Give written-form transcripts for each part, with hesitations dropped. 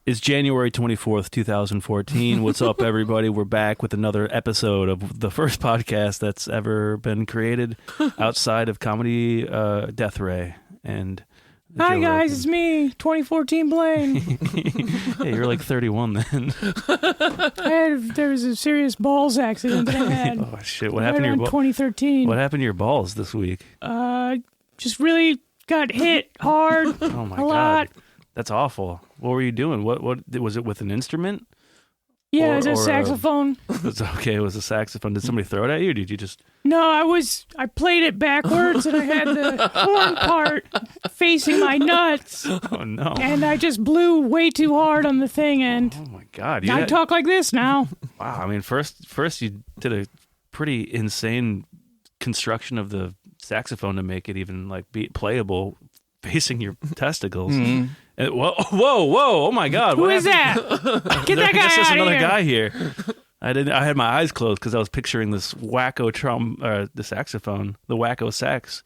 It's January 24th, 2014. What's up, everybody? We're back with another episode of the first podcast that's ever been created outside of Comedy Death Ray. And hi, guys, it's me, 2014 Blaine. Hey, you're like 31 then. There was a serious balls accident that I had. Oh, shit. What happened to your balls? 2013. What happened to your balls this week? Just really got hit hard. Oh, my a God. lot. That's awful. What were you doing? What was it with an instrument? Yeah, it was a saxophone. It's okay. It was a saxophone. Did somebody throw it at you? Or did you just? No, I played it backwards and I had the horn part facing my nuts. Oh, no. And I just blew way too hard on the thing and Oh, my God. I talk like this now. Wow. I mean, first you did a pretty insane construction of the saxophone to make it even like be playable facing your testicles. Mm-hmm. And, whoa, oh my God. Who is that? Get that I guess guy there's out of another here. guy here. I had my eyes closed because I was picturing this wacko the saxophone, the wacko sax.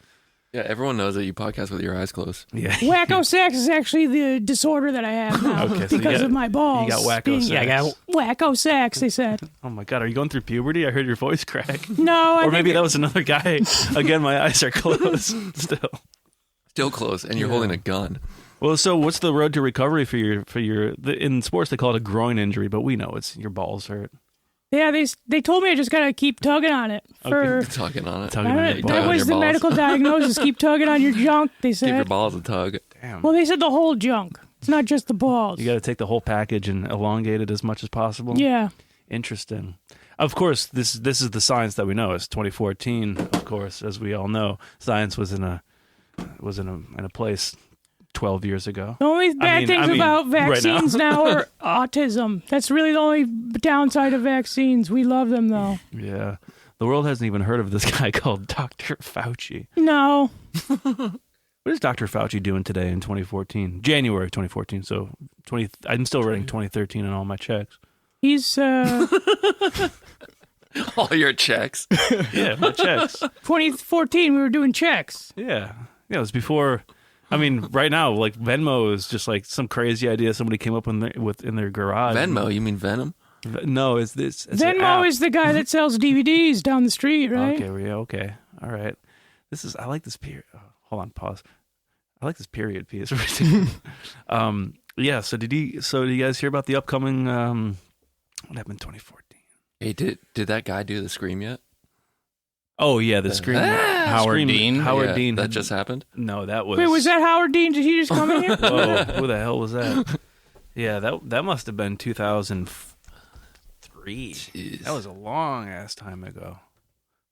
Yeah, everyone knows that you podcast with your eyes closed. Yeah. Wacko sax is actually the disorder that I have now Okay, so you because got- of my balls. you got wacko being- sax. Yeah, I got wacko sax, they said. Oh my God. Are you going through puberty? I heard your voice crack. No, Or maybe that was another guy. Again, my eyes are closed still. Still closed, and you're holding a gun. Well, so what's the road to recovery for your in sports they call it a groin injury, but we know it's your balls hurt. Yeah, they told me I just gotta keep tugging on it. For Tugging on it. Tugging I on don't your know, Tug that on was your the balls. medical diagnosis. Keep tugging on your junk, they Give your said. balls a tug. Damn. Well, they said the whole junk. It's not just the balls. You got to take the whole package and elongate it as much as possible. Yeah. Interesting. Of course, this is the science that we know. It's 2014, of course, as we all know. Science was in a place 12 years ago. The only bad things about vaccines right now are autism. That's really the only downside of vaccines. We love them, though. Yeah. The world hasn't even heard of this guy called Dr. Fauci. No. What is Dr. Fauci doing today in 2014? January 2014. So I'm still writing 2013 on all my checks. He's All your checks. Yeah, my checks. 2014, we were doing checks. Yeah. Yeah, it was before. I mean, right now, like Venmo is just like some crazy idea somebody came up in their garage. Venmo? You mean Venom? No, it's this. It's an Venmo app. is the guy that sells DVDs down the street, right? Okay, yeah, okay, all right. I like this period. Oh, hold on, pause. I like this period piece. Yeah. So did you guys hear about the upcoming? What happened in 2014? Hey, did that guy do the scream yet? Oh yeah, the Scream. Howard Dean? Howard Yeah, Dean. That just happened? No, that was. Wait, was that Howard Dean? Did he just come in here? Whoa, who the hell was that? Yeah, that must have been 2003. Jeez. That was a long ass time ago.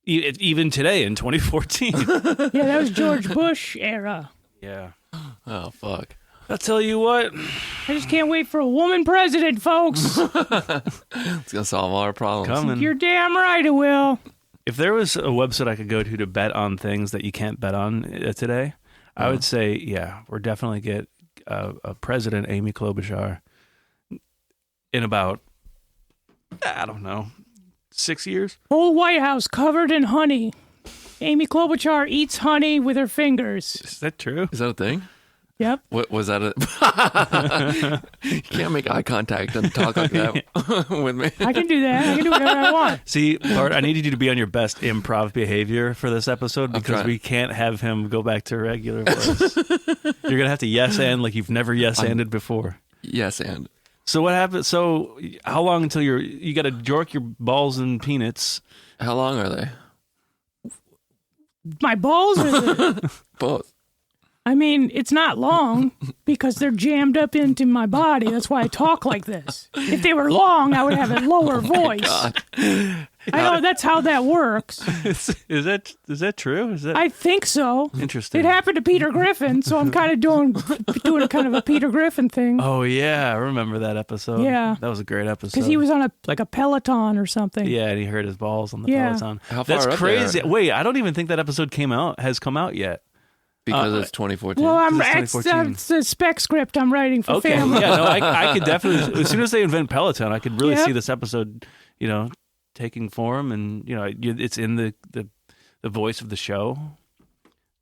Even today in 2014. Yeah, that was George Bush era. Yeah. Oh, fuck. I'll tell you what. I just can't wait for a woman president, folks. It's going to solve all our problems. Coming. You're damn right it will. If there was a website I could go to bet on things that you can't bet on today, I would say, yeah, we're definitely get a President Amy Klobuchar in about, I don't know, 6 years. Whole White House covered in honey. Amy Klobuchar eats honey with her fingers. Is that true? Is that a thing? Yep. What was that? You can't make eye contact and talk like that with me. I can do that. I can do whatever I want. See, Bart, I needed you to be on your best improv behavior for this episode because trying. we can't have him go back to regular voice. You're going to have to yes and like you've never yes anded before. Yes, and So what happened? So how long until you got to jork your balls and peanuts? how long are they? My balls are the... Both. I mean, it's not long because they're jammed up into my body. That's why I talk like this. If they were long, I would have a lower voice. God. I know that's how that works. Is that true? Is that I think so. interesting? It happened to Peter Griffin, so I'm kind of doing kind of a Peter Griffin thing Oh yeah, I remember that episode. Yeah. that was a great episode. because he was on a Peloton or something. Yeah, and he hurt his balls on the Yeah. Peloton. How far That's up they crazy. are? Wait, I don't even think that episode has come out yet. Because it's 2014. Well, This is 2014. it's the spec script I'm writing for Okay, family. yeah, no, I could definitely. As soon as they invent Peloton, I could really Yep. see this episode, taking form, and it's in the voice of the show.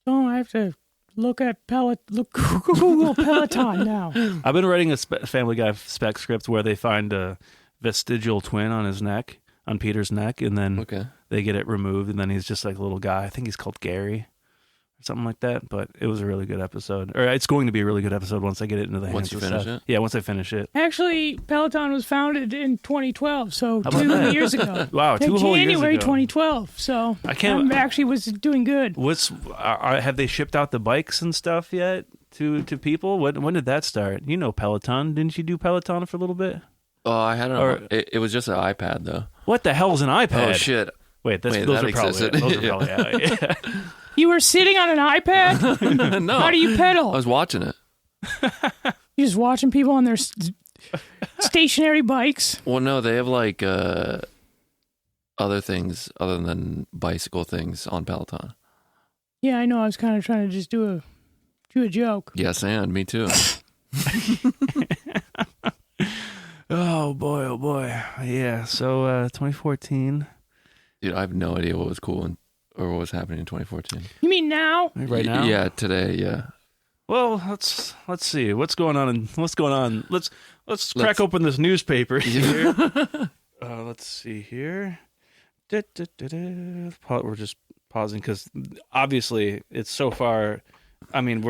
Oh, I have to look at Google Peloton now. I've been writing a Family Guy spec script where they find a vestigial twin on his neck, on Peter's neck, and then they get it removed, and then he's just like a little guy. I think he's called Gary or something like that. But it was a really good episode, or it's going to be a really good episode once I get it into the hands of Seth. Once you finish it? Yeah, once I finish it. Actually, Peloton was founded in 2012, so 2 years ago. Wow, 2 whole years ago. January 2012. So I actually was doing good. Have they shipped out the bikes and stuff yet to people? When did that start? You know Peloton, didn't you do Peloton for a little bit? Oh, I had it was just an iPad though. What the hell is an iPad? Oh shit! Those are probably yeah. You were sitting on an iPad? No. How do you pedal? I was watching it. You're just watching people on their stationary bikes? Well, no, they have like other things other than bicycle things on Peloton. Yeah, I know. I was kind of trying to just do a joke. Yes, and me too. Oh boy. Yeah, so 2014. Dude, I have no idea what was cool or what was happening in 2014. You mean now? Right now? Yeah, today, yeah. Well, let's see. What's going on? Let's crack open this newspaper here. Let's see here. We're just pausing because obviously it's so far. I mean,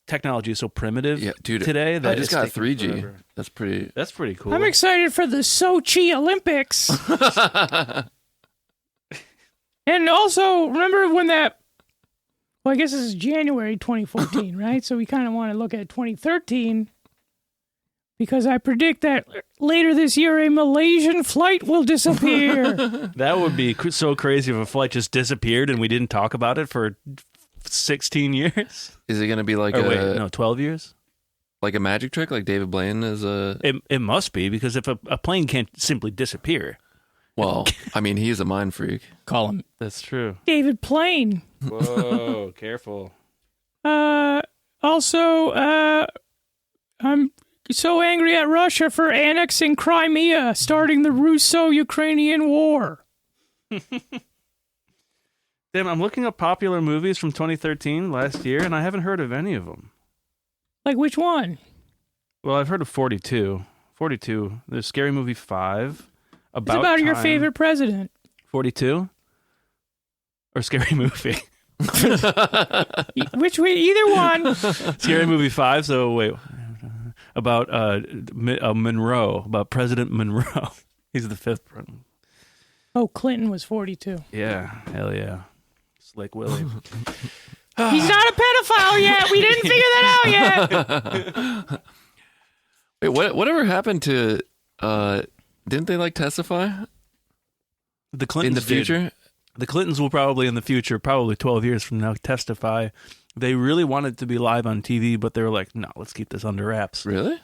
technology is so primitive today that I just got 3G. Forever. That's pretty cool. I'm excited for the Sochi Olympics. And also, remember when I guess this is January 2014, right? So we kind of want to look at 2013 because I predict that later this year a Malaysian flight will disappear. That would be so crazy if a flight just disappeared and we didn't talk about it for 16 years. Is it going to be like 12 years? Like a magic trick, like David Blaine is a... It must be, because if a plane can't simply disappear. Well, I mean, he's a mind freak. Call him. That's true. David Blaine. Whoa, careful. Also, I'm so angry at Russia for annexing Crimea, starting the Russo-Ukrainian War. Damn, I'm looking up popular movies from 2013 last year, and I haven't heard of any of them. Like which one? Well, I've heard of 42. 42. There's Scary Movie 5. It's about your favorite president. 42? Or Scary Movie? Which way? Either one. Scary Movie 5, so wait. About Monroe, about President Monroe. He's the fifth president. Oh, Clinton was 42. Yeah, hell yeah. Slick Willie. He's not a pedophile yet. We didn't figure that out yet. Wait, whatever happened to... didn't they testify? The Clintons in the future? The Clintons will probably in the future, probably 12 years from now, testify. They really wanted to be live on TV, but they were like, no, let's keep this under wraps. Really?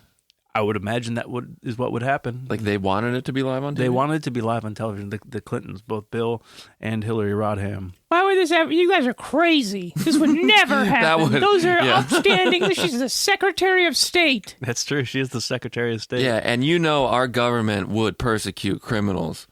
I would imagine that is what would happen. Like they wanted it to be live on TV? They wanted it to be live on television. The Clintons, both Bill and Hillary Rodham. Why would this happen? You guys are crazy. This would never happen. Those are upstanding. She's the Secretary of State. That's true. She is the Secretary of State. Yeah, and our government would persecute criminals.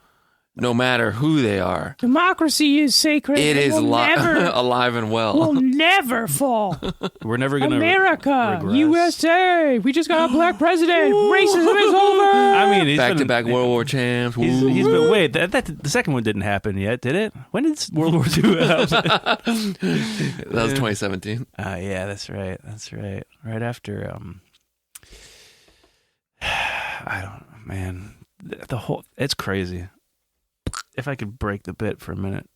No matter who they are. Democracy is sacred. It is alive and well. Will never fall. We're never going to America, USA. We just got a black president. Racism is over. I mean, back-to-back World War champs. He's been, wait, the second one didn't happen yet, did it? When did World War II happen? That was 2017. Yeah, that's right. That's right. Right after, I don't know, man. It's crazy. If I could break the bit for a minute,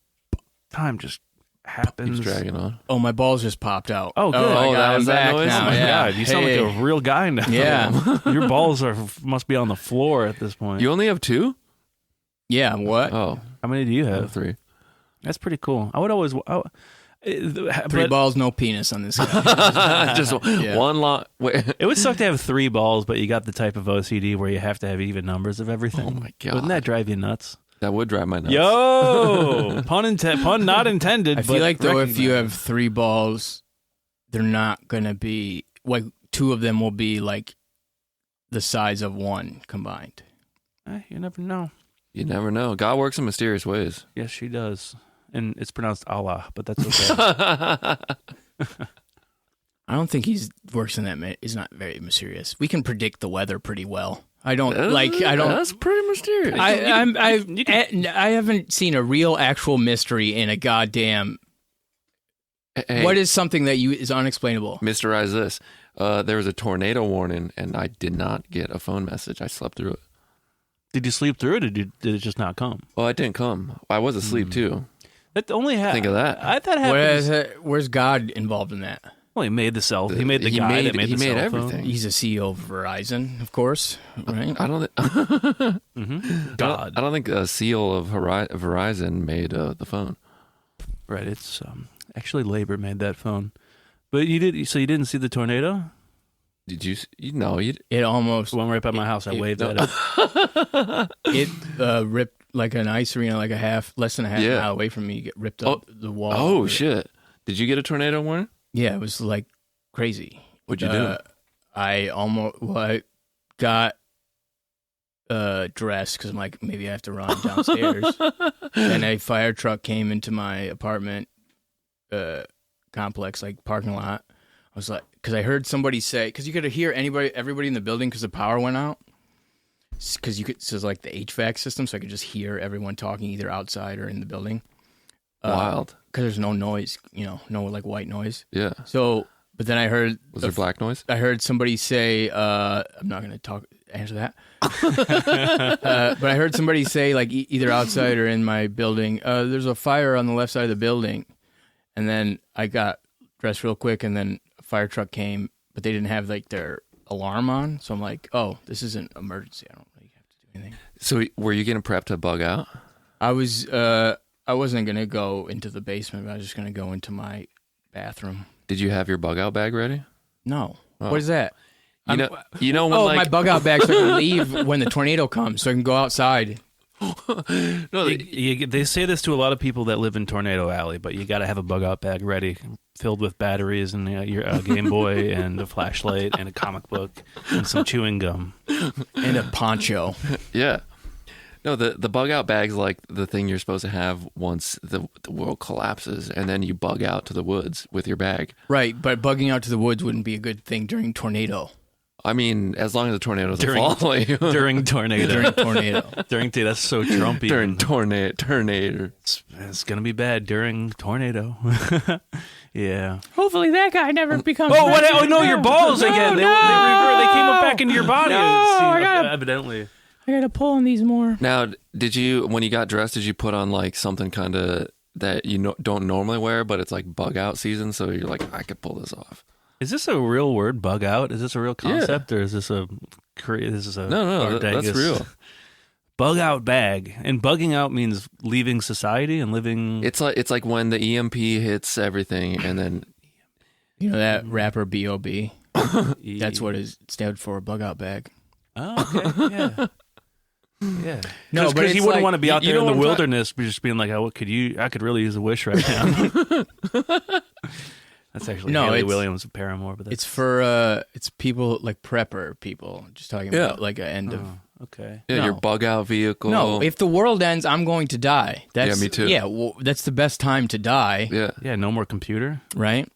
time just happens. Keeps dragging on. Oh, my balls just popped out. Oh, good. That was that noise? Oh, my God. You sound like a real guy now. Yeah. Your balls must be on the floor at this point. You only have 2? Yeah, what? Oh. How many do you have? 3. That's pretty cool. I would always... 3 balls, no penis on this guy. Just one lot. It would suck to have 3 balls, but you got the type of OCD where you have to have even numbers of everything. Oh, my God. Wouldn't that drive you nuts? That would drive my nuts. Yo! Pun not intended. I feel like, though, if you have 3 balls, they're not going to be... Like, 2 of them will be, like, the size of 1 combined. You never know. You never know. God works in mysterious ways. Yes, she does. And it's pronounced Allah, but that's okay. I don't think he's works in that. He's not very mysterious. We can predict the weather pretty well. I don't. That's pretty mysterious. I haven't seen a real actual mystery in a goddamn. Hey, what is something that is unexplainable? Mysterize this. There was a tornado warning, and I did not get a phone message. I slept through it. Did you sleep through it, or did it just not come? Well, it didn't come. I was asleep too. That only Think of that. I thought happens. Where's God involved in that? Well, he made the cell. He made the guy that made the cell phone. everything. He's a CEO of Verizon, of course, right? I don't. God, I don't think a seal of Verizon made the phone. right? It's actually labor made that phone. But you did. So you didn't see the tornado? Did you? No, you. It almost The one right by my house. I waved at it. it ripped like an ice arena, like less than a half mile away from me. Get ripped up the wall. Oh shit! Did you get a tornado warning? Yeah, it was like crazy. What'd you do? I got dressed because I'm like, maybe I have to run downstairs. And a fire truck came into my apartment complex, like parking lot. I was like, because I heard somebody say, because you could hear everybody in the building because the power went out. Because so it's like the HVAC system, so I could just hear everyone talking either outside or in the building. Wild. Because there's no noise, no like white noise. Yeah. So, but then I heard... Was there black noise? I heard somebody say, I'm not going to answer that. But I heard somebody say, like, either outside or in my building, there's a fire on the left side of the building. And then I got dressed real quick, and then a fire truck came, but they didn't have, like, their alarm on. So I'm like, oh, this is an emergency. I don't really have to do anything. So were you getting prepped to bug out? I wasn't going to go into the basement, but I was just going to go into my bathroom. Did you have your bug out bag ready? No. Oh. What is that? You know when my bug out bag so I can leave when the tornado comes, so I can go outside. No, They say this to a lot of people that live in Tornado Alley, but you got to have a bug out bag ready, filled with batteries and your Game Boy and a flashlight and a comic book and some chewing gum And a poncho. yeah. No, the bug out bag's like the thing you're supposed to have once the world collapses, and then you bug out to the woods with your bag. Right, but bugging out to the woods wouldn't be a good thing during tornado. I mean, as long as the tornadoes are falling. during tornado. During tornado. That's so Trumpy. During tornado. It's gonna be bad during tornado. Yeah. Hopefully that guy never becomes. Oh, what? president. Oh no, your balls again. They came up back into your body. Evidently. I gotta pull on these more. Now, when you got dressed, did you put on like something kind of that you don't normally wear, but it's like bug out season, so you're like, I could pull this off? Is this a real word, bug out? Is this a real concept, or is this a No, that's real. Bug out bag, and bugging out means leaving society and living. It's like when the EMP hits everything, and then that rapper B.O.B. That's what it stood for, bug out bag. Oh, okay, yeah. Yeah, no, because he wouldn't like, want to be out there in the what wilderness, just being like, "Oh, I could really use a wish right now." That's actually Haley Williams of Paramore, but it's for it's people like prepper people, just talking about like an end of. Okay. Yeah, your bug out vehicle. No, if the world ends, I'm going to die. Yeah, me too. Yeah, well, that's the best time to die. Yeah. Yeah, no more computer. Right?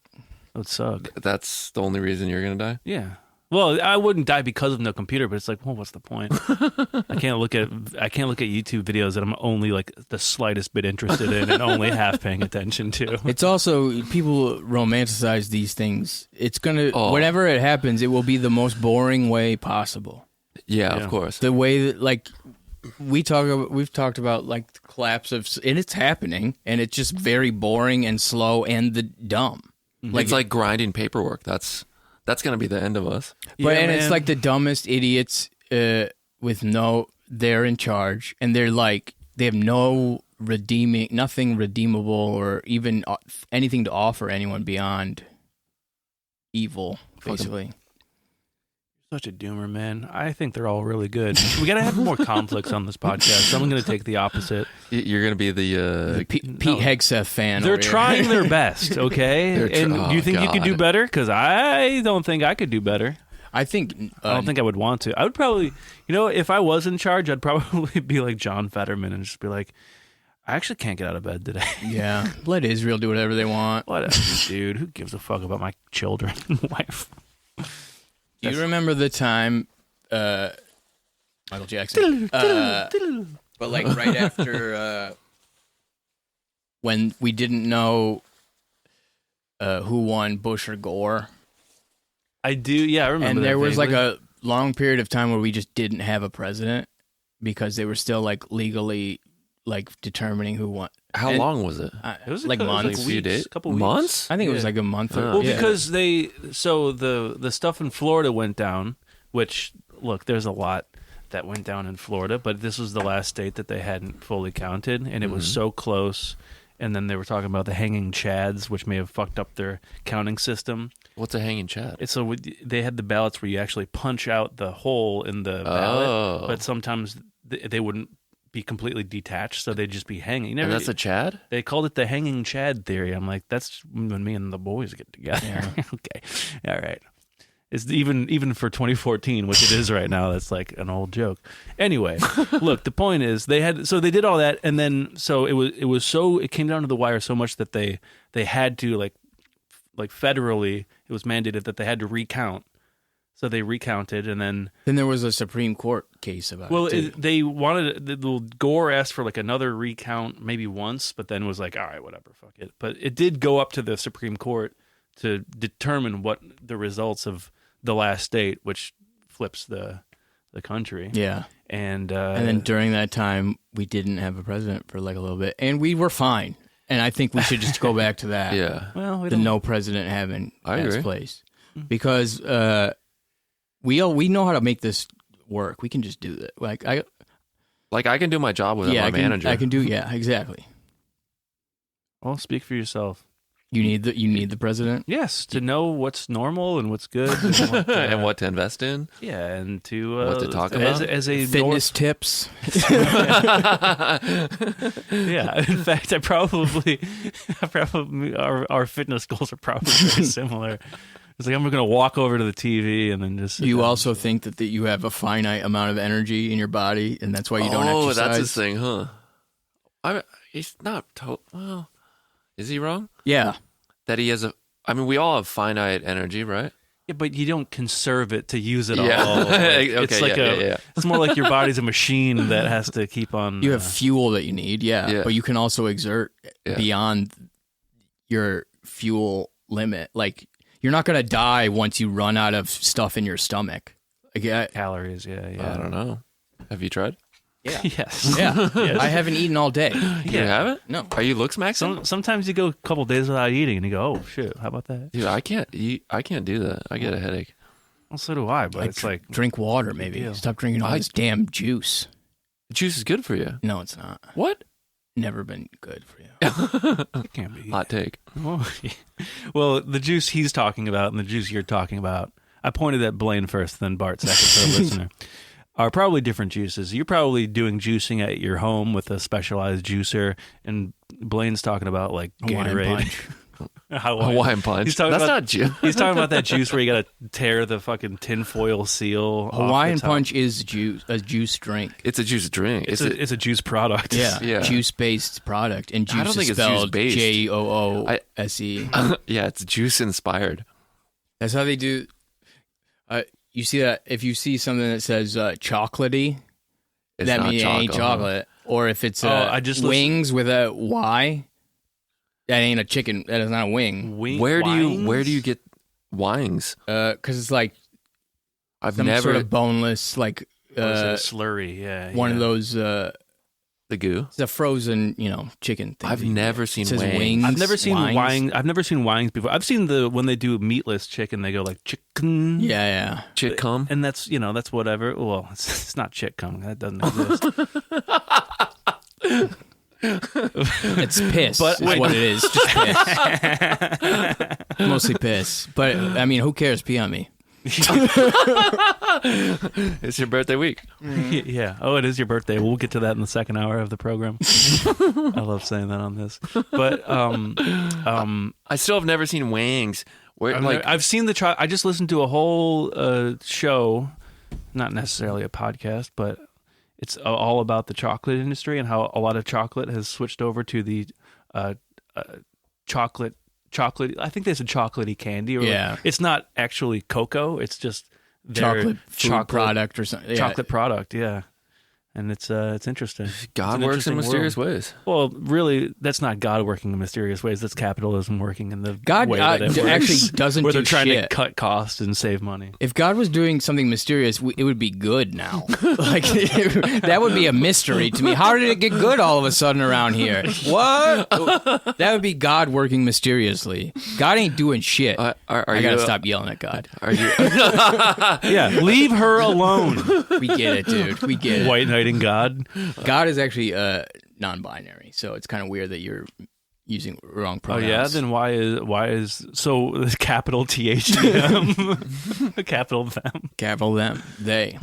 That would suck. That's the only reason you're gonna die. Yeah. Well, I wouldn't die because of no computer, but it's like, well, what's the point? I can't look at YouTube videos that I'm only like the slightest bit interested in and only half paying attention to. It's also, people romanticize these things. It's gonna whenever it happens, it will be the most boring way possible. Yeah, of course. The way that, like, we've talked about like the collapse of, and it's happening, and it's just very boring and slow and the dumb. Like, it's like grinding paperwork. That's going to be the end of us. But it's like the dumbest idiots they're in charge, and they're like, they have nothing redeemable or even anything to offer anyone beyond evil, basically. Such a doomer, man. I think they're all really good. We got to have more conflicts on this podcast. So I'm going to take the opposite. You're going to be the Pete Hegseth fan. They're trying their best, okay? Do you think you could do better? Because I don't think I could do better. I think I don't think I would want to. I would probably, if I was in charge, I'd probably be like John Fetterman and just be like, I actually can't get out of bed today. Yeah, let Israel do whatever they want. Whatever, dude. Who gives a fuck about my children and wife? Do you remember the time Michael Jackson? But like right after when we didn't know who won, Bush or Gore, I do. Yeah, I remember. and that there was like vaguely. a long period of time where we just didn't have a president because they were still like legally like determining who won. How And- long was it? It was like months. a few days? a couple weeks. Months? I think it was Yeah. like a month. Or, Oh. Well, yeah. because the stuff in Florida went down. Which look, there's a lot that went down in Florida, but this was the last state that they hadn't fully counted, and it was so close. And then they were talking about the hanging chads, which may have fucked up their counting system. What's a hanging chat? It's so they had the ballots where you actually punch out the hole in the ballot, Oh. but sometimes they wouldn't be completely detached, so they'd just be hanging. You never, And that's a Chad? they called it the hanging chad theory. I'm like, that's when me and the boys get together. Yeah. Okay, all right. It's even for 2014, which it is right now. That's like an old joke. Anyway, look, the point is they did all that, and then it came down to the wire so much that they had to like federally it was mandated that they had to recount. So they recounted, and then there was a Supreme Court case about it. Too. they wanted Gore asked for like another recount maybe once, but then was like, all right, whatever, fuck it. But it did go up to the Supreme Court to determine what the results of the last state, which flips the country. Yeah. And then during that time, we didn't have a president for like a little bit, and we were fine. And I think we should just go back to that. Yeah. well, we The don't, no president having I its agree. place, because we know how to make this work. We can just do that. Like I can do my job without my manager. I can do. Yeah, exactly. well, speak for yourself. You need the president. Yes, to know what's normal and what's good, and what, and what to invest in. yeah, and to What to talk as, about. as a Fitness tips. Yeah, in fact, I probably our fitness goals are probably very similar. It's like I'm going to walk over to the TV and then just. sit You down. also think that you have a finite amount of energy in your body, and that's why you don't Oh, exercise. that's his thing, huh? He's not. Well, is he wrong? Yeah. That he has a. I mean, we all have finite energy, right? Yeah, but you don't conserve it to use it Yeah. all. Like, it's Okay, like yeah. it's more like your body's a machine that has to keep on. You have fuel that you need, Yeah. but you can also exert Yeah. beyond your fuel limit. Like, you're not going to die once you run out of stuff in your stomach. Like, calories. Yeah, yeah. I don't know. Have you tried? yeah. Yes. Yeah. Yes. I haven't eaten all day. You haven't? No. Are you looks maxing? Sometimes you go a couple days without eating, and you go, "Oh shit, how about that?" Dude, I can't eat. I can't do that. I get a headache. Well, so do I. But Like, it's like drink water, maybe. deal. Stop drinking all this damn juice. Juice is good for you. No, it's not. What? Never been good for you. it can't be. Hot take. Well, the juice he's talking about and the juice you're talking about, I pointed at Blaine first, then Bart second for the listener, are probably different juices. You're probably doing juicing at your home with a specialized juicer, and Blaine's talking about like Hawaiian Gatorade. Punch. Hawaiian punch. He's talking That's about- not juice. He's talking about that juice where you got to tear the fucking tinfoil seal. off the Hawaiian top. Punch is a juice drink. It's a juice drink. It's a juice product. Yeah, Yeah. juice-based product, and juice I don't think is it's spelled juice-based. JOOSE. Yeah, it's juice inspired. That's how they do. You see that if you see something that says chocolatey, It's that not means it ain't chocolate. Or if it's I just wings with a Y, that ain't a chicken. That is not a wing. Where do you get wings? Because it's like I've some never sort of boneless, like slurry? Yeah, one of yeah. those. the goo. It's a frozen, chicken thing. I've never seen It says wings. wings. I've never seen Wines. wings. I've never seen wings before. I've seen when they do meatless chicken, they go like chicken. Yeah. Chick cum. And that's that's whatever. Well, it's not chick cum. That doesn't exist. It's piss. But Is wait. what it is. Just piss. Mostly piss. But I mean, who cares? Pee on me. It's your birthday week. Yeah. Oh, it is your birthday. We'll get to that in the second hour of the program. I love saying that on this. But I still have never seen wings. Where I've seen the I just listened to a whole show, not necessarily a podcast, but it's all about the chocolate industry and how a lot of chocolate has switched over to the chocolate. I think there's a chocolatey candy. Or Yeah. it's not actually cocoa. It's just their chocolate product or something. Yeah. chocolate product. Yeah. And it's interesting. God It's an works in interesting mysterious world. ways. Well, really, that's not God working in mysterious ways. That's capitalism working in the God way that it works, actually doesn't where do they're trying shit. to cut costs and save money. If God was doing something mysterious, it would be good now. Like that would be a mystery to me. How did it get good all of a sudden around here? What? That would be God working mysteriously. God ain't doing shit. Are I you? gotta stop yelling at God. Are you? Yeah, leave her alone. We get it, dude. We get it. White knighting God. God is actually non-binary, so it's kind of weird that you're using wrong Oh pronouns. yeah, then why is so capital THM capital them? capital them, they.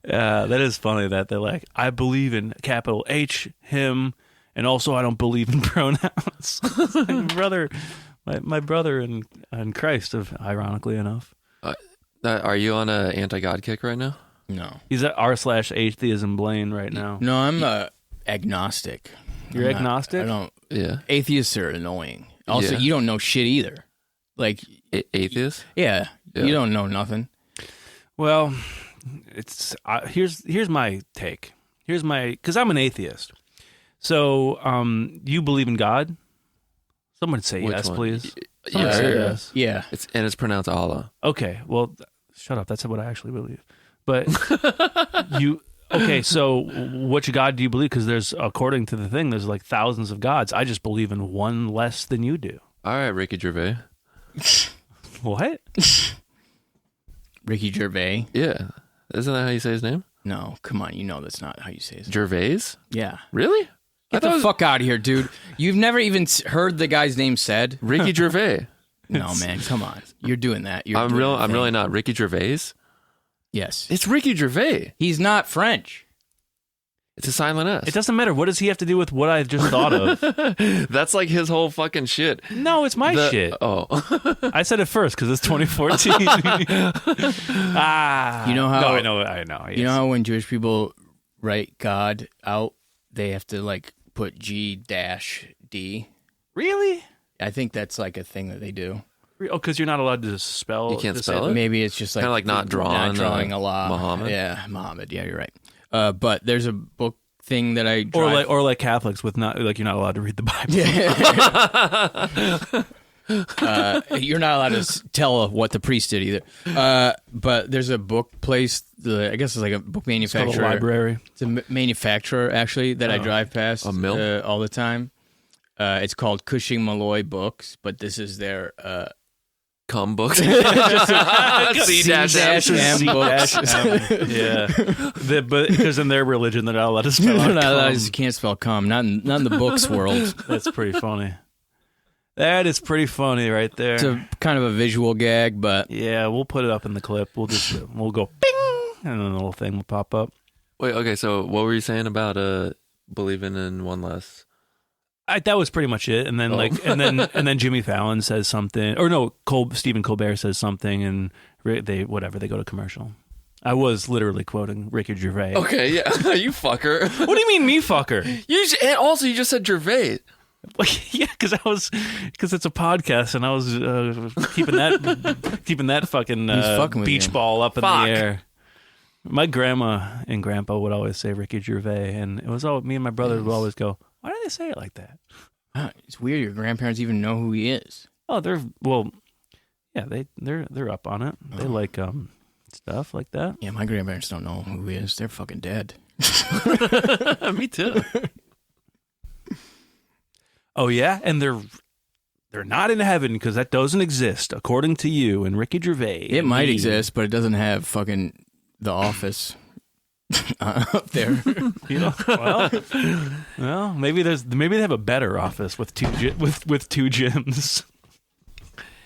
That is funny that they're like, I believe in capital H him, and also I don't believe in pronouns. Like, brother, my brother in Christ, ironically enough. Are you on a anti-God kick right now? No, He's at r/atheism Blaine right now. no, I'm agnostic. You're I'm not- agnostic? I don't. Yeah. Atheists are annoying. Also, Yeah. you don't know shit either. Like, Atheist? yeah, Yeah. you don't know nothing. Well, it's here's my take. Here's my because I'm an atheist. So, you believe in God? Someone say Which yes, one? please. Yeah. Someone say yes. Yeah, It's pronounced Allah. Okay, well, shut up. That's what I actually believe. But okay, so which God do you believe? Because there's, according to the thing, there's like thousands of gods. I just believe in one less than you do. All right, Ricky Gervais. What? Ricky Gervais. Yeah. Isn't that how you say his name? No, come on, you know that's not how you say it. Gervais? Yeah, Really? get the fuck out of here, dude. You've never even heard the guy's name said. Ricky Gervais. No, man, come on. You're doing that. I'm really not. Ricky Gervais? Yes, It's Ricky Gervais. he's not French. It's a silent S. It doesn't matter. What does he have to do with what I just thought of? That's like his whole fucking shit. No, it's my shit. Oh. I said it first because it's 2014. You know how- No, I know. You know how when Jewish people write God out, they have to like put G-D. Really? I think that's like a thing that they do. Oh, because you're not allowed to spell. You can't to spell say it? Maybe it's just like Kinda like not drawing a lot. Muhammad? Yeah, Muhammad. Yeah, you're right. But there's a book thing that I drive. Or like Catholics with not like you're not allowed to read the Bible. You're not allowed to tell what the priest did either. But there's a book place. I guess it's like a book Called a manufacturer. library. It's a manufacturer actually that I drive past A mill? all the time. It's called Cushing Malloy Books, but this is their Cum books. C-M books. Yeah, but because in their religion they're not allowed to spell. They're out not allowed cum. to- you can't spell cum. Not in the books world. That's pretty funny. That is pretty funny right there. It's a kind of a visual gag, but Yeah, we'll put it up in the clip. We'll go bing, and then the little thing will pop up. Wait, okay, so what were you saying about believing in one less? That was pretty much it. And then and then Jimmy Fallon says something, or no, Stephen Colbert says something, and they go to commercial. I was literally quoting Ricky Gervais. Okay, yeah. You fucker. What do you mean, me fucker? And also, you just said Gervais. Yeah, because it's a podcast, and I was keeping that fucking fucking with beach you. ball up in Fuck. the air. My grandma and grandpa would always say Ricky Gervais, and it was all me and my brother would always go, "Why do they say it like that?" it's weird. Your grandparents even know who he is. Oh, they're up on it. They like stuff like that. Yeah, my grandparents don't know who he is. They're fucking dead. Me too. Oh yeah, and they're not in heaven because that doesn't exist according to you and Ricky Gervais. It and might me. exist, but it doesn't have fucking The Office up there. You know, well, maybe they have a better office with two gyms.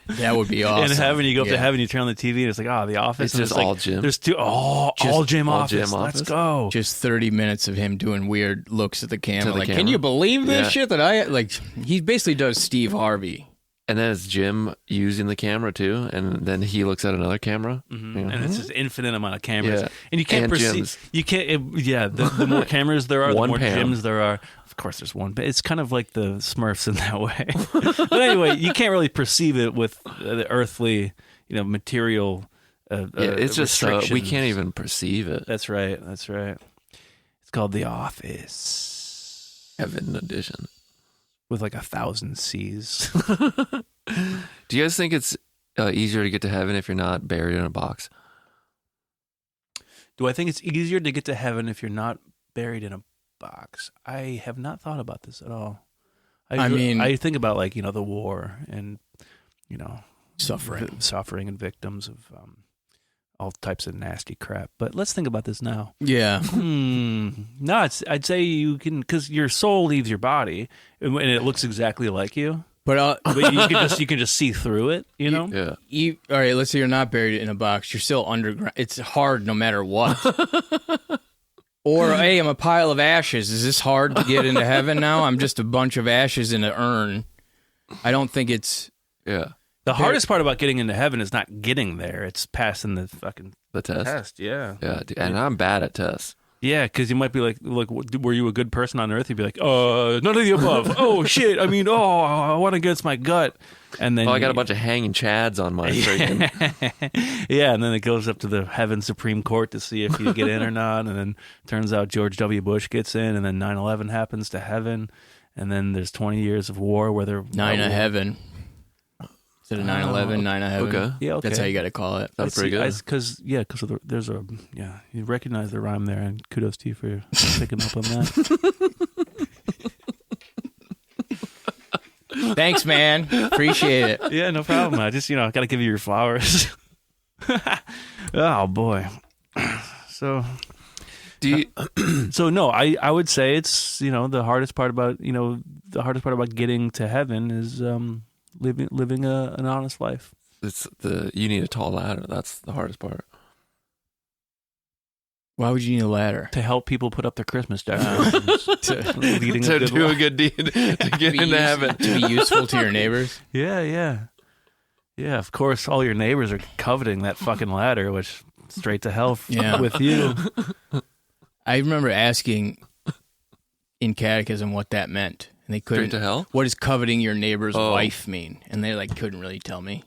That would be awesome. In heaven, you go up to Yeah. heaven, you turn on the TV, and it's like, the office. It's and just like, all gym? There's two, all gym all office. gym Let's office? go. Just 30 minutes of him doing weird looks at the camera. the Like, camera? can you believe this Yeah. shit that he basically does Steve Harvey. And then it's Jim using the camera too, and then he looks at another camera. Mhm. Yeah. And it's just infinite amount of cameras, Yeah. and you can't And perceive. gyms. You can't. The more cameras there are, One the more Pam. gyms there are. Of course, there's one, but it's kind of like the Smurfs in that way. But anyway, you can't really perceive it with the earthly, material. It's just we restrictions. can't even perceive it. That's right. That's right. It's called The Office, Heaven edition. with like 1,000 C's. Do you guys think it's easier to get to heaven if you're not buried in a box? Do I think it's easier to get to heaven if you're not buried in a box? I have not thought about this at all. I mean- I think about the war and Suffering. and victims of all types of nasty crap. But let's think about this now. Yeah. No, I'd say you can, because your soul leaves your body and it looks exactly like you. But But you can just see through it. Yeah. all right, let's say you're not buried in a box. You're still underground. It's hard no matter what. Or, hey, I'm a pile of ashes. Is this hard to get into heaven now? I'm just a bunch of ashes in an urn. I don't think it's... Yeah. The hardest part about getting into heaven is not getting there. It's passing the fucking The test. test. Yeah. Yeah. Dude, and I'm bad at tests. Yeah, because you might be like, were you a good person on earth? You'd be like, none of the above. Oh, shit. I mean, I went against my gut. And then I got a bunch of hanging chads on my freaking... Yeah, and then it goes up to the Heaven Supreme Court to see if you get in or not. And then turns out George W. Bush gets in, and then 9/11 happens to heaven. And then there's 20 years of war where they're... Nine of heaven. Instead of 9/11, 9 of heaven. Okay. Yeah, okay. That's how you got to call it. That's pretty good. Because there's you recognize the rhyme there, and kudos to you for picking up on that. Thanks, man. Appreciate it. Yeah, no problem. I just, got to give you your flowers. Oh, boy. So, Do you... no, I would say it's, the hardest part about, getting to heaven is living an honest life. You need a tall ladder. That's the hardest part. Why would you need a ladder? To help people put up their Christmas decorations. Leading To a good do a life. good deed to get into heaven. To be useful to your neighbors? Yeah. Yeah, of course, all your neighbors are coveting that fucking ladder, which straight to hell Yeah. with you. I remember asking in catechism what that meant. And they couldn't. Straight to hell? What does coveting your neighbor's Oh. wife mean? And they couldn't really tell me.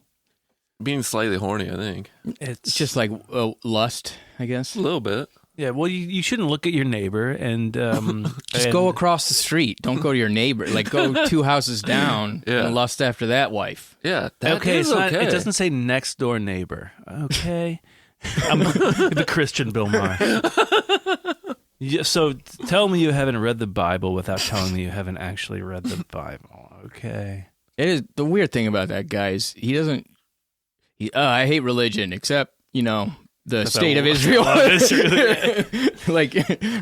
Being slightly horny, I think. It's just like lust, I guess. A little bit. Yeah, well, you shouldn't look at your neighbor and Just go across the street. Don't go to your neighbor. Go 2 houses down Yeah. and lust after that wife. Yeah. That Okay, is it's not, okay. it doesn't say next door neighbor. Okay, I'm the Christian Bill Maher. Yeah, so tell me you haven't read the Bible without telling me you haven't actually read the Bible. Okay. It is the weird thing about that guy is he doesn't. I hate religion, except the state of Israel.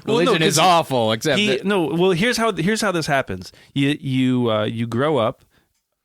Religion is 'cause awful. Except here's how this happens. You grow up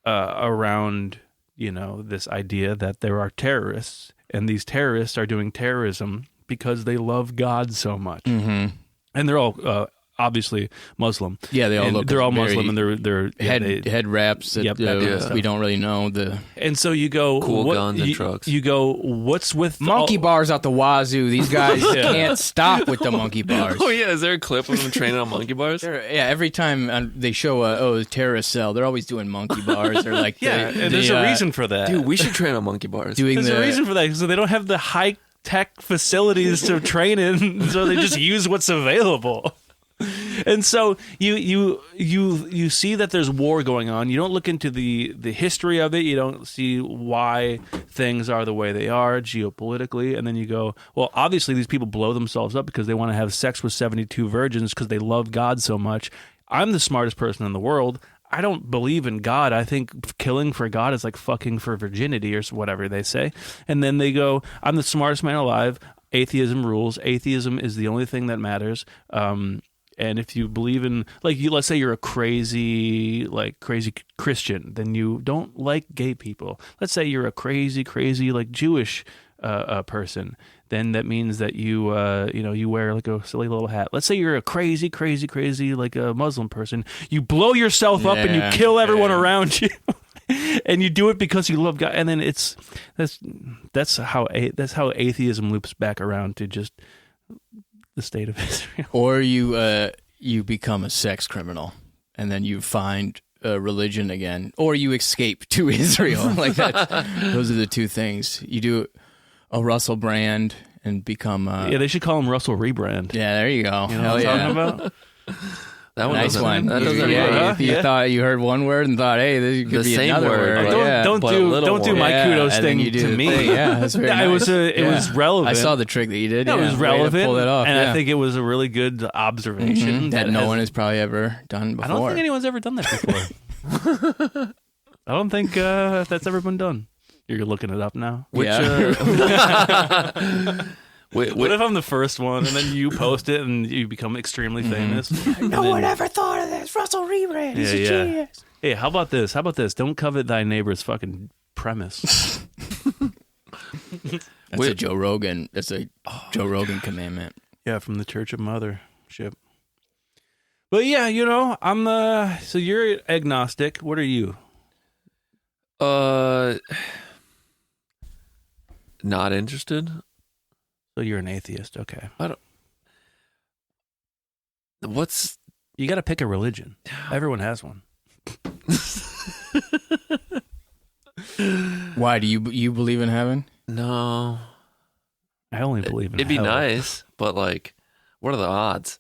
around this idea that there are terrorists, and these terrorists are doing terrorism because they love God so much, and they're all obviously Muslim. Yeah, they all And look. they're all very Muslim, and they're head wraps that Yep, that kind of stuff. we don't really know. And so you go Cool what, guns and you, trucks. You go, what's with Monkey all- bars out the wazoo. These guys Yeah. can't stop with the monkey bars. Oh, yeah. Is there a clip of them training on monkey bars? Every time they show a terrorist cell, they're always doing monkey bars. They're like, and there's a reason for that. Dude, we should train on monkey bars. doing There's a reason for that. So they don't have the high tech facilities to train in, so they just use what's available. And so you see that there's war going on. You don't look into the history of it. You don't see why things are the way they are geopolitically. And then you go, well, obviously these people blow themselves up because they want to have sex with 72 virgins because they love God so much. I'm the smartest person in the world. I don't believe in God. I think killing for God is like fucking for virginity or whatever they say. And then they go, I'm the smartest man alive. Atheism rules. Atheism is the only thing that matters. And if you believe in, let's say you're a crazy Christian, then you don't like gay people. Let's say you're a crazy Jewish person, then that means that you wear like a silly little hat. Let's say you're a crazy like a Muslim person. You blow yourself up and you kill everyone around you. and you do it because you love God, and then that's how atheism loops back around to just the state of Israel. Or you become a sex criminal, and then you find a religion again, or you escape to Israel. Like that. Those are the two things. You do a Russell Brand and become. Yeah, they should call him Russell Rebrand. Yeah, there you go. You know Hell what I'm yeah. talking about? That one Nice doesn't- one. That doesn't Yeah, work. you thought you heard one word and thought, hey, this could The be same another word. word. Oh, Yeah. Don't but a do little don't do more. my Yeah, kudos and then thing you do to the me. thing. Yeah, that's very Yeah, nice. it was relevant. I saw the trick that you did. Yeah, Yeah, it was way to relevant, pull it off. and yeah. I think it was a really good observation that no has- one has probably ever done before. I don't think anyone's ever done that before. I don't think that's ever been done. You're looking it up now. Which, Yeah. What if I'm the first one, and then you post it, and you become extremely famous? No one ever thought of this. Russell Rebrand. He's a Yeah. genius. Hey, how about this? How about this? Don't covet thy neighbor's fucking premise. That's a Joe Rogan. That's a Joe Rogan commandment. Yeah, from the Church of Mothership. But yeah, I'm so you're agnostic. What are you? not interested. So you're an atheist. Okay. What's You got to pick a religion. Everyone has one. Why do you believe in heaven? no? I only believe in It'd be hell. nice, but like, what are the odds?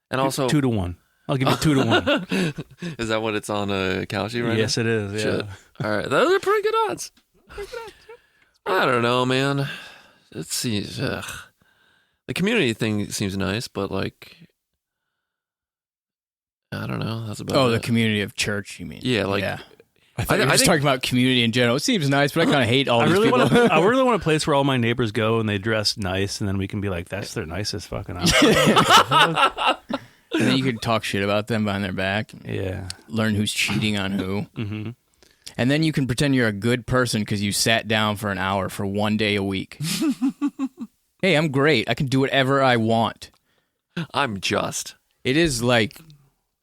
And also, 2 to 1. I'll give you 2 to 1. is that what it's on a Kalshi right Yes, it is. Yeah. Shit. All right, those are pretty good odds. I don't know, man. It seems the community thing seems nice, but like, I don't know. That's about The it. community of church, you mean? Yeah, like- yeah. I thought you were I just think- talking about community in general. It seems nice, but I kind of hate all I these really people. want I really want a place where all my neighbors go and they dress nice, and then we can be like, "That's their nicest fucking outfit." And then you could talk shit about them behind their back. Yeah. Learn who's cheating on who. Mm-hmm. And then you can pretend you're a good person because you sat down for an hour for one day a week. Hey, I'm great. I can do whatever I want. I'm just. It is like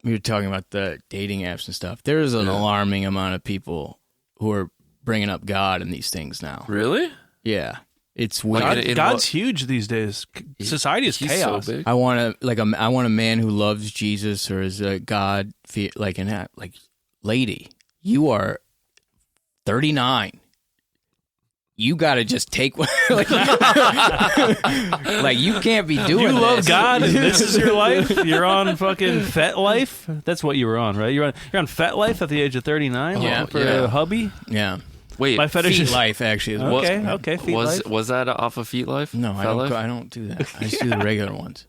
we were talking about the dating apps and stuff. There is an alarming amount of people who are bringing up God in these things now. Really? Yeah, it's weird. Like in God's what- huge these days. Society is He's chaos. so big. I want I want a man who loves Jesus or is a God, like lady. You are 39. You got to just take like you can't be doing You love this. God, and this is your life. You're on fucking Fet Life. That's what you were on, right? You're on Fet Life at the age of 39. Yeah. for Yeah. a hubby. Yeah. Wait, My fetish Feet is life actually is What- okay. Feet life. was that off of Feet Life? No, I Fat don't. Life? I don't do that. I just do the regular ones.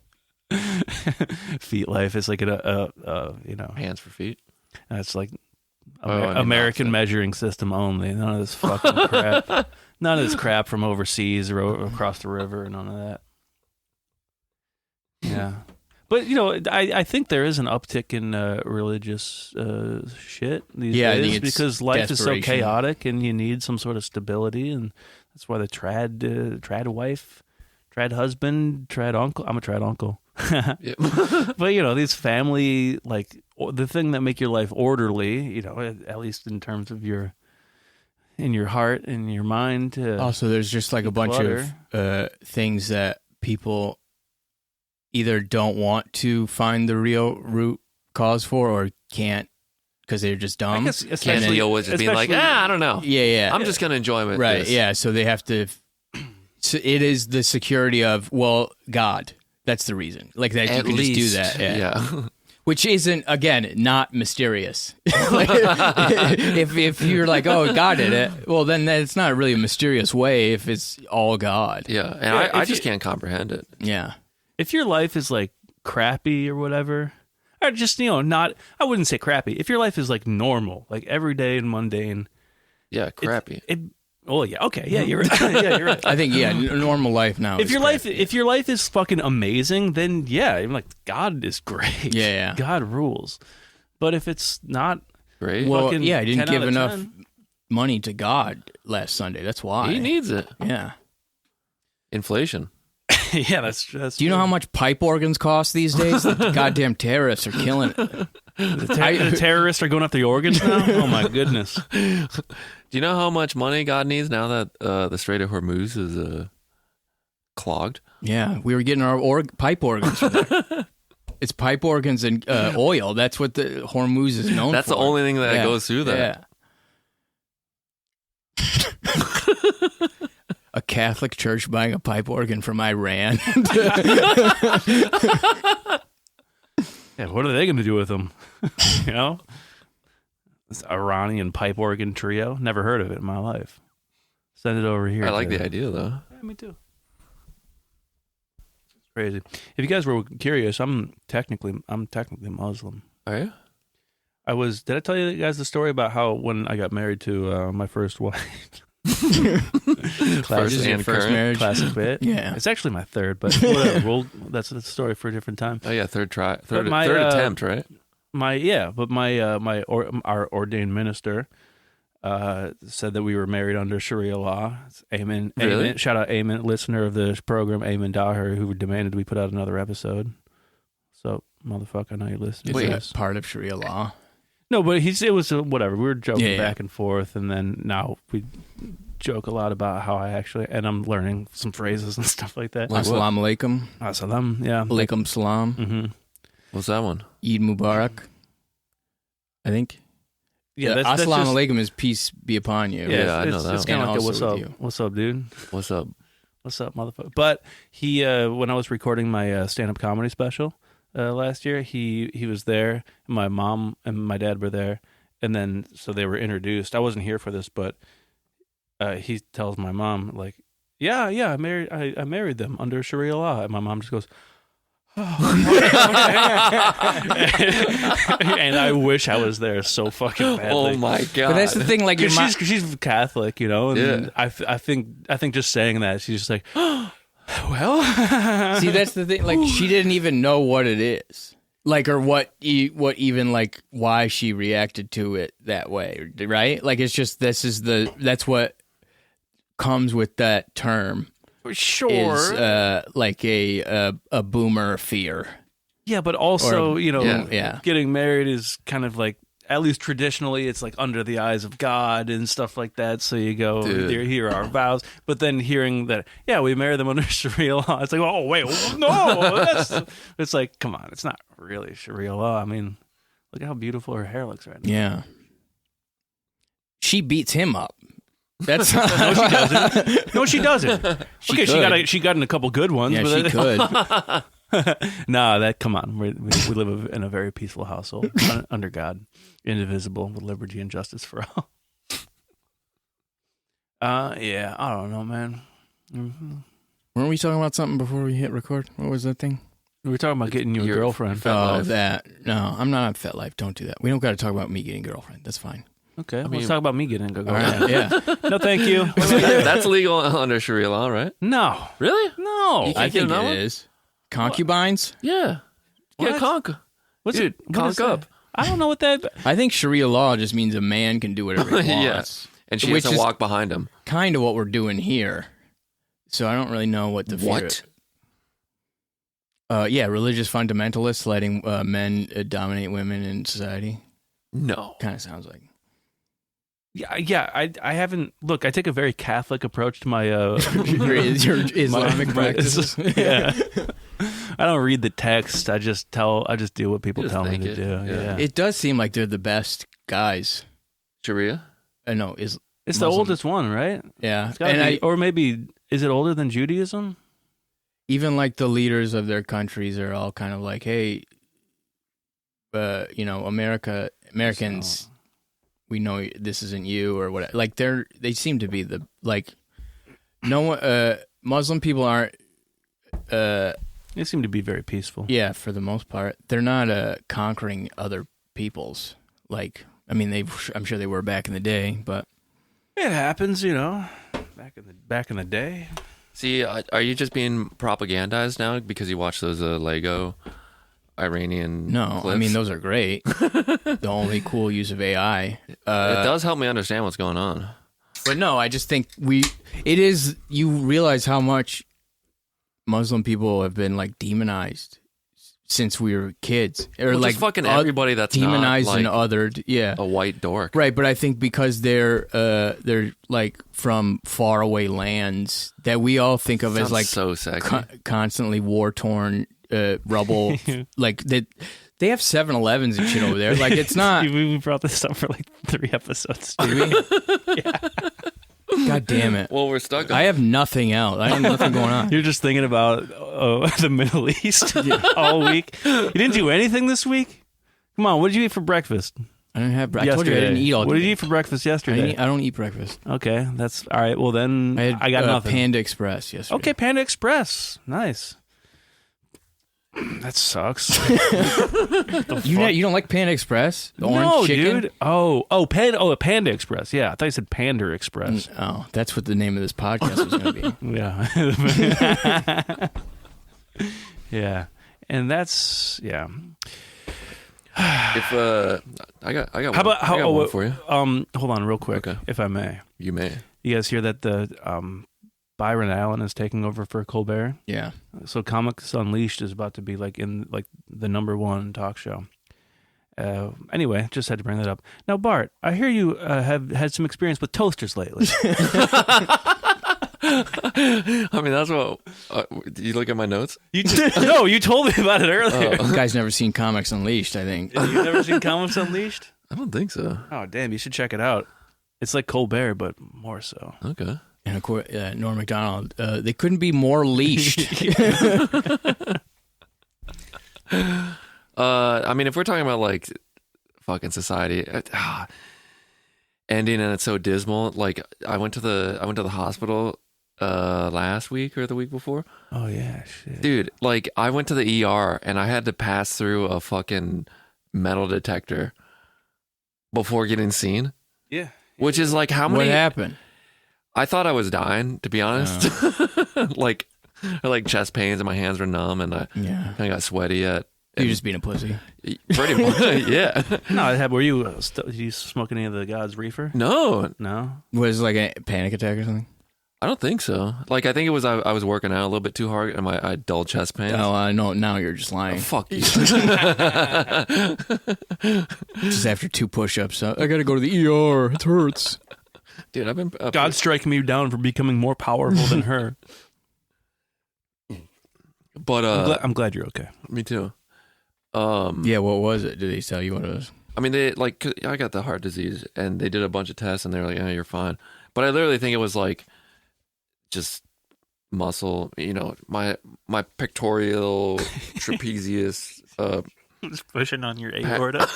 Feet Life is like Hands for feet. that's like Oh, I mean, American that's it. measuring system only. None of this fucking crap. None of this crap from overseas or across the river. None of that. Yeah. But, I think there is an uptick in religious shit these Yeah, I days think it's because life is so desperation. chaotic and you need some sort of stability. And that's why the trad wife, trad husband, trad uncle. I'm a trad uncle. Yep. But, these family, like, the thing that make your life orderly, at least in terms of in your heart and your mind. Also, there's just like a bunch of things that people either don't want to find the real root cause for or can't because they're just dumb. I guess Can't especially, deal with just being like, especially- I don't know. Yeah. I'm just gonna enjoy it. Right. this. Yeah. So they have to. So it is the security of God. That's the reason. Like that At you can least, just do that. Yeah. Which isn't again not mysterious. Like, if you're like, oh, God did it, well then it's not really a mysterious way if it's all God. Yeah. And Yeah, I if just you- can't comprehend it. Yeah. If your life is like crappy or whatever, or just not, I wouldn't say crappy. If your life is like normal, like everyday and mundane, Yeah. Crappy. oh yeah, okay, yeah, you're right. Yeah, you're right. I think normal life now. If is your crappy. life is fucking amazing, then yeah, I'm like God is great. Yeah. God rules. But if it's not, Great. well, fucking yeah, I didn't 10 give out of enough 10. money to God last Sunday. That's why. He needs it. Yeah. Inflation. yeah, that's. Do you know how much pipe organs cost these days? The goddamn tariffs are killing it. The terrorists are going after the organs now? Oh, my goodness. Do you know how much money God needs now that the Strait of Hormuz is clogged? Yeah, we were getting our pipe organs from there. It's pipe organs and oil. That's what the Hormuz is known That's for. the only thing that goes through there. Yeah. A Catholic church buying a pipe organ from Iran. Yeah, what are they going to do with them? You know? This Iranian pipe organ trio. Never heard of it in my life. Send it over here. I like the idea, though. Yeah, me too. It's crazy. If you guys were curious, I'm technically Muslim. Are you? Did I tell you guys the story about how when I got married to my first wife? First and current. marriage. Classic bit. Yeah. It's actually my third, but whatever. That's a story for a different time. Oh yeah, third my, attempt, right? Our ordained minister said that we were married under Sharia law. It's Amen. Really? Amen. Shout out Amen, listener of the program, Amen Daher, who demanded we put out another episode. So, motherfucker, I know you're listening. Is to that this. part of Sharia law? No, but it was whatever. We were joking Yeah. back and forth, and then now we joke a lot about how and I'm learning some phrases and stuff like that. Like what? Assalamu alaikum. Assalam, yeah. Alaikum salam. Mm-hmm. What's that one? Eid Mubarak. I think. Yeah, that's Assalamu just, alaikum is peace be upon you. Yeah, I know it's, that It's one. kind of like And what's also up, with you. what's up, dude? What's up? What's up, motherfucker? But he, when I was recording my stand-up comedy special last year, he was there. And my mom and my dad were there, and then so they were introduced. I wasn't here for this, but he tells my mom like, "Yeah, I married them under Sharia law," and my mom just goes, and I wish I was there so fucking badly. Oh my god! But that's the thing, like, your Because she's Catholic, you know, and Yeah. I think just saying that, she's just like, well, See, that's the thing. Like, she didn't even know what it is, like, or what even like why she reacted to it that way, right? Like, it's just that's what comes with that term sure, is like a boomer fear. yeah, but also, Or- you know, yeah. getting married is kind of like, at least traditionally, it's like under the eyes of God and stuff like that. So you go, Dude. here are our vows. But then hearing that, yeah, we marry them under Sharia law, it's like, oh, wait, no. It's like, come on, it's not really Sharia law. I mean, look at how beautiful her hair looks right now. Yeah. She beats him up. That's No, she doesn't. No, she doesn't. She Okay, could. she got in a couple good ones. Yeah, but she could. Nah, come on. We live in a very peaceful household under God, indivisible, with liberty and justice for all. Yeah, I don't know, man. Mm-hmm. Weren't we talking about something before we hit record? What was that thing? We were talking about getting you a Your girlfriend. Fet Life. That. No, I'm not on FetLife. Don't do that. We don't got to talk about me getting a girlfriend. That's fine. Okay, mean- let's talk about me getting a All girlfriend. right. Yeah. No, thank you. That's legal under Sharia law, right? No, Really? no. You can't I get think another one? it is. Concubines? Yeah. What? Yeah, conk. What's Dude, it? What is conk up. that? I don't know what that. I think Sharia law just means a man can do whatever he Yeah. wants. And she Which has to is- walk behind him. Kind of what we're doing here. So I don't really know what the What? Yeah, religious fundamentalists letting men dominate women in society. No. Kind of sounds like. Yeah. I haven't. Look, I take a very Catholic approach to my your Islamic my- practices. Yeah. I don't read the text. I just do what people Just tell me think to it. do. Yeah. Yeah. It does seem like they're the best guys. Sharia? No, It's the Muslim. oldest one, right? yeah. It's gotta And be- or maybe is it older than Judaism? even like the leaders of their countries are all kind of like, hey, Americans, So- we know this isn't you or what. Like they seem to be the like no one. Muslim people aren't. They seem to be very peaceful. Yeah, for the most part, they're not conquering other peoples. Like, I mean, I'm sure they were back in the day, but It happens, you know. Back in the day. See, are you just being propagandized now because you watch those Lego Iranian no, clips? I mean those are great. The only cool use of AI. It does help me understand what's going on. But no, I just think you realize how much Muslim people have been like demonized since we were kids, or Well, like just fucking everybody that's demonized not, and like, othered. Yeah, a white dork. right. But I think because they're like from faraway lands that we all think of as Sounds like so sexy. constantly war torn rubble, like they have 7-Elevens and shit over there. Like it's not. We brought this up for like 3 episodes. Did we? God damn it. Well, we're stuck on I have nothing else. I have nothing going on. You're just thinking about the Middle East all week. You didn't do anything this week? Come on, what did you eat for breakfast? I didn't have. I yesterday. told you I didn't eat all. What did day. you eat for breakfast yesterday? I don't eat breakfast. Okay, that's all right. Well, then I got nothing. Panda Express yesterday. Okay, Panda Express. Nice. That sucks. You don't like Panda Express? The orange chicken? Dude. A Panda Express. Yeah, I thought you said Panda Express. Oh, that's what the name of this podcast was going to be. Yeah. Yeah. And that's If I got How about I got one for you. Hold on real quick, Okay. if I may. You may. You guys hear that the Byron Allen is taking over for Colbert? Yeah. So Comics Unleashed is about to be like in like the #1 talk show. Anyway, just had to bring that up. Now, Bart, I hear you have had some experience with toasters lately. I mean, that's what. Do you look at my notes? No, you told me about it earlier. You guys never seen Comics Unleashed, I think. You've never seen Comics Unleashed? I don't think so. Oh, damn, you should check it out. It's like Colbert, but more so. Okay. And of course, Norm Macdonald, they couldn't be more leashed. I mean, if we're talking about like fucking society ending and it's so dismal, like I went to the hospital last week or the week before. Oh, yeah, shit. Dude, like I went to the ER and I had to pass through a fucking metal detector before getting seen. Yeah. Which is like how What many happened? I thought I was dying, to be honest. like chest pains and my hands were numb and I Yeah. kind of got sweaty at. You're just being a pussy. Pretty much, yeah. No, were you did you smoke any of the God's reefer? No, No. Was it like a panic attack or something? I don't think so. Like I think it was I was working out a little bit too hard and I had dull chest pains. Oh, no, now you're just lying. Fuck you. Just after 2 push-ups. I got to go to the ER. It hurts. Dude, I've been God's striking me down for becoming more powerful than her. but I'm glad you're okay. me too. Yeah, what was it? Did they tell you what it was? I mean, they like 'cause I got the heart disease, and they did a bunch of tests, and they were like, "Oh, you're fine." But I literally think it was like just muscle. You know, my pectoral trapezius. Just pushing on your aorta.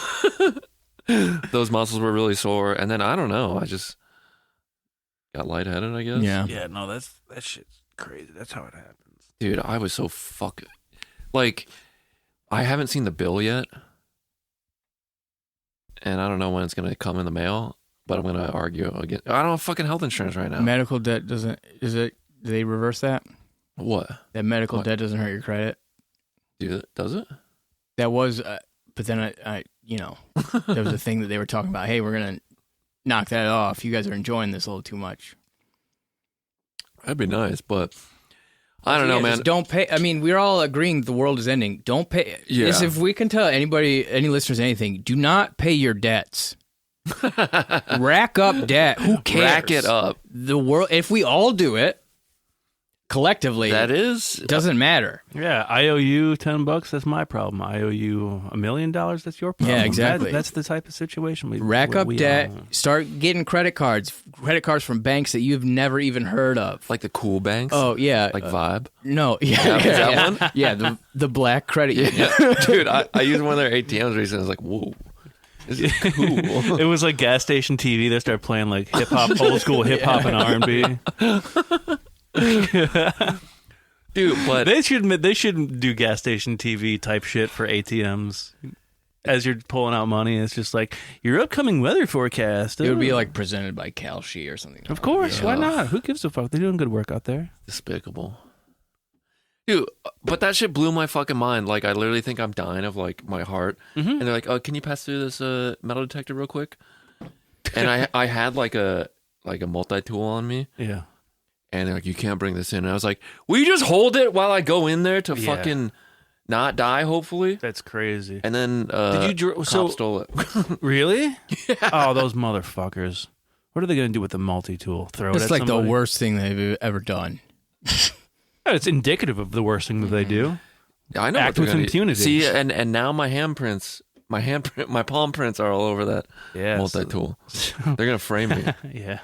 Those muscles were really sore, and then I don't know. I just got lightheaded, I guess. Yeah. Yeah, no, that shit's crazy. That's how it happens. Dude, I was so like, I haven't seen the bill yet, and I don't know when it's gonna come in the mail. But I'm gonna argue again. I don't have fucking health insurance right now. Medical debt doesn't. Do they reverse that? What? That medical What? debt doesn't hurt your credit. Does it? That was, but then I there was a thing that they were talking about. Hey, we're gonna knock that off. You guys are enjoying this a little too much. That'd be nice, but I don't know, Yeah, man. just don't pay. I mean, we're all agreeing the world is ending. Don't pay. Yeah. Yes, if we can tell anybody, any listeners, anything, do not pay your debts. Rack up debt. Who cares? Rack it up. The world. If we all do it collectively, That is. it doesn't matter. Yeah, I owe you $10. That's my problem. I owe you $1 million. That's your problem. Yeah, exactly. That's the type of situation we Rack up we debt. own. Start getting credit cards from banks that you've never even heard of. Like the cool banks. Oh yeah, Like Vibe. no, yeah, Yeah, is that yeah, one? yeah, the black credit union. Yeah. Dude, I used one of their ATMs recently. I was like, whoa. This is cool. It was like gas station TV. They started playing like hip hop, old school hip hop and R&B. Dude, but They should do gas station TV type shit for ATMs. As you're pulling out money, it's just like your upcoming weather forecast. It would be Oh. like presented by Kalshi or something. Of course, Yeah. why not? Who gives a fuck? They're doing good work out there. despicable. Dude, but that shit blew my fucking mind. Like, I literally think I'm dying of, like, my heart. Mm-hmm. And they're like, oh, can you pass through this metal detector real quick? And I had, like a multi-tool on me. Yeah. And they're like, you can't bring this in. And I was like, will you just hold it while I go in there to Yeah. fucking not die, hopefully. That's crazy. And then Did you cop stole it. Really? Yeah. Oh, those motherfuckers. What are they going to do with the multi-tool? Throw it It's at like somebody? the worst thing they've ever done. It's indicative of the worst thing that they do. I know Act what they're with gonna impunity. See, and now my palm prints are all over that Yeah. multi-tool. They're going to frame me. Yeah.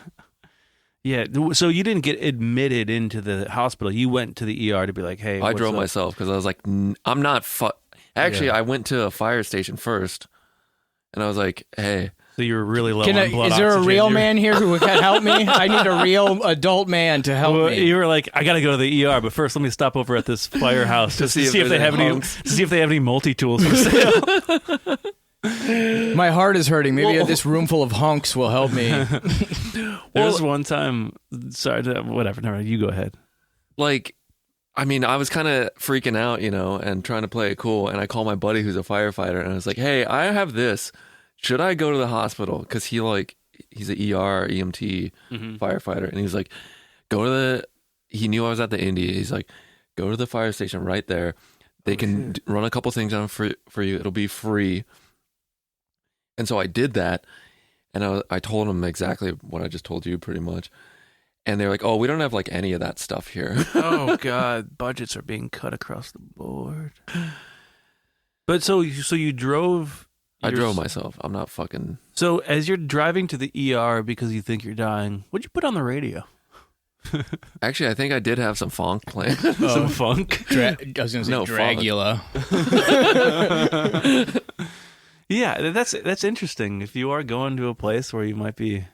Yeah. So you didn't get admitted into the hospital. You went to the ER to be like, hey, I what's drove up? myself because I was like, I'm not. Actually, Yeah. I went to a fire station first, and I was like, hey. So you were really low on blood Is there a oxygen. real You were- man here who can help me? I need a real adult man to help Well, me. you were like, I got to go to the ER, but first let me stop over at this firehouse to see if they there's have any any hunks. to see if they have any multi-tools for sale. My heart is hurting. Maybe this room full of hunks will help me. There was one time. Sorry, whatever. Never mind. You go ahead. Like, I mean, I was kind of freaking out, and trying to play it cool. And I called my buddy who's a firefighter, and I was like, hey, I have this. Should I go to the hospital? Because he's an ER, EMT firefighter. And he's like, he knew I was at the Indy. He's like, go to the fire station right there. They can run a couple things on for you. It'll be free. And so I did that. And I told them exactly what I just told you pretty much. And they're like, oh, we don't have like any of that stuff here. Oh God, budgets are being cut across the board. But so you drove. I drove myself. I'm not fucking. So as you're driving to the ER because you think you're dying, what'd you put on the radio? Actually, I think I did have some funk playing. Some funk. I was going to say No, Dragula. Yeah, that's interesting. If you are going to a place where you might be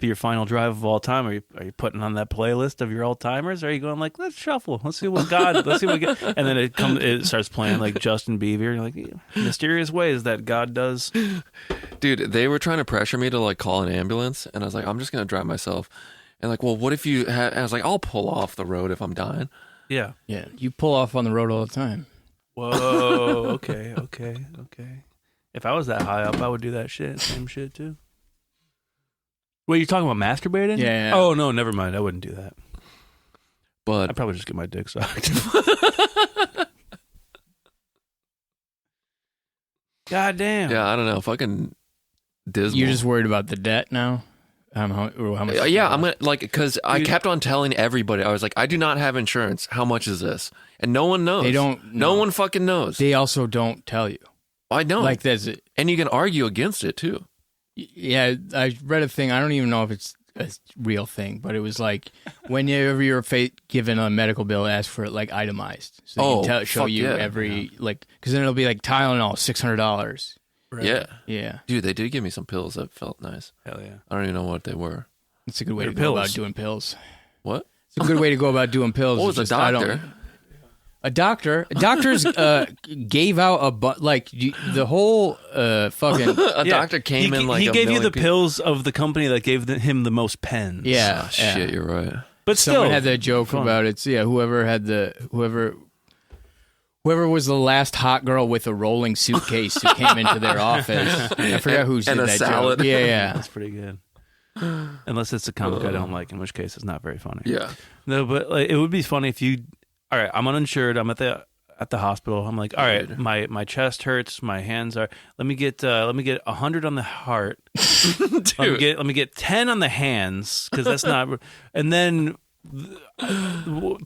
your final drive of all time, are you putting on that playlist of your old timers? Or are you going like, let's shuffle, let's see what we get, and then it starts playing like Justin Bieber. You're like, mysterious ways that God does. Dude, they were trying to pressure me to like call an ambulance, and I was like, I'm just gonna drive myself. And like, well, what if you had? I was like, I'll pull off the road if I'm dying. Yeah. Yeah, you pull off on the road all the time. Whoa. Okay. If I was that high up, I would do that shit. Same shit too. Wait, you're talking about masturbating? Yeah. Oh no, never mind. I wouldn't do that. But I'd probably just get my dick sucked. God damn. yeah, I don't know, fucking dismal. You're just worried about the debt now? How much? Yeah, I'm gonna because I Dude. kept on telling everybody. I was like, I do not have insurance. How much is this? And no one knows. They don't No know. one fucking knows. They also don't tell you. I know. Like there's a, and you can argue against it too. yeah, I read a thing. I don't even know if it's a real thing, but it was like whenever you're given a medical bill, ask for it like itemized, so they can show fuck you yeah. every like because then it'll be like Tylenol $600. Yeah, Yeah, dude, they did give me some pills that felt nice. Hell yeah. I don't even know what they were. it's a good way They're to go about pills. doing pills. What? It's a good way to go about doing pills. What It's was a just, I don't- doctor? Doctors gave out the whole fucking A doctor came in like he a gave you million the people. pills of the company that gave him the most pens. yeah, Oh, shit, you're right. But Someone still, had that joke fun. about it. So yeah, whoever was the last hot girl with a rolling suitcase who came into their office. I forgot who said and a that salad. joke. Yeah. That's pretty good. Unless it's a comic I don't like, in which case it's not very funny. Yeah. No, but like, it would be funny if you. All right, I'm uninsured. I'm at the hospital. I'm like, all right, Dude. my chest hurts. My hands are. Let me get 100 on the heart. Let me get 10 on the hands because that's not. And then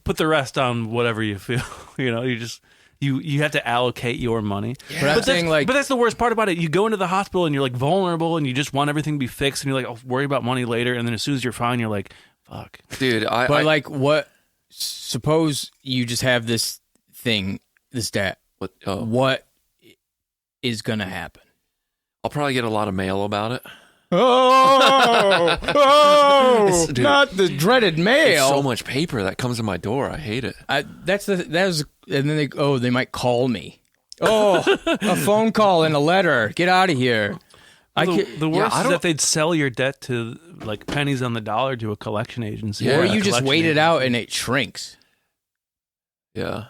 put the rest on whatever you feel. You just. You have to allocate your money. But I'm saying like But that's the worst part about it. You go into the hospital and you're like vulnerable and you just want everything to be fixed and you're like, I'll worry about money later. And then as soon as you're fine, you're like, fuck. Dude, but like what suppose you just have this thing, this debt. What is gonna happen? I'll probably get a lot of mail about it. Dude, not the dreaded It's mail. so much paper that comes in my door. I hate it. And then they might call me. Oh, a phone call and a letter. Get out of here. The worst I is don't- that they'd sell your debt to like pennies on the dollar to a collection agency. Yeah. Or a you just collection wait it agency. out and it shrinks. Yeah.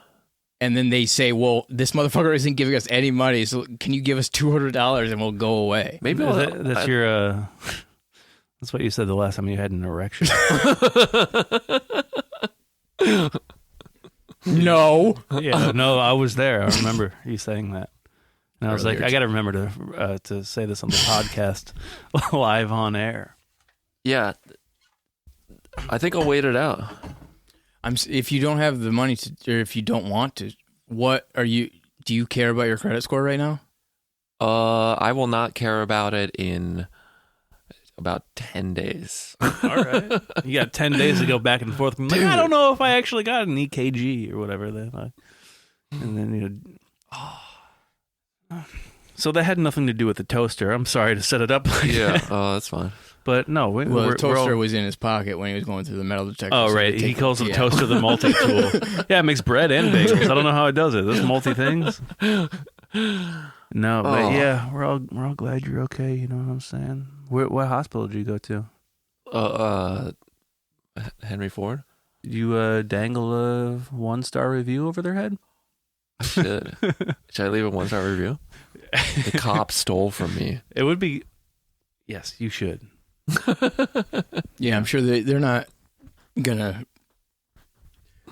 And then they say, well, this motherfucker isn't giving us any money, so can you give us $200 and we'll go away? Maybe That's your. That's what you said the last time you had an erection. No. Yeah, no, I was there. I remember you saying that. And I was Earlier like, I got to remember to say this on the podcast live on air. Yeah. I think I'll wait it out. If you don't have the money to, or if you don't want to, do you care about your credit score right now? I will not care about it in about 10 days. All right. You got 10 days to go back and forth. Like, I don't know if I actually got an EKG or whatever. And then, So that had nothing to do with the toaster. I'm sorry to set it up like that. Oh, that's fine. But no, the toaster was in his pocket when he was going through the metal detector. Oh, right. He calls the toaster the multi-tool. Yeah, it makes bread and bagels. I don't know how it does it. Those multi-things. No, but yeah, we're all glad you're okay. You know what I'm saying? What hospital did you go to? Henry Ford. Did you dangle a 1-star review over their head? I should. Should I leave a 1-star review? The cop stole from me. It would be. Yes, you should. Yeah, I'm sure they're not gonna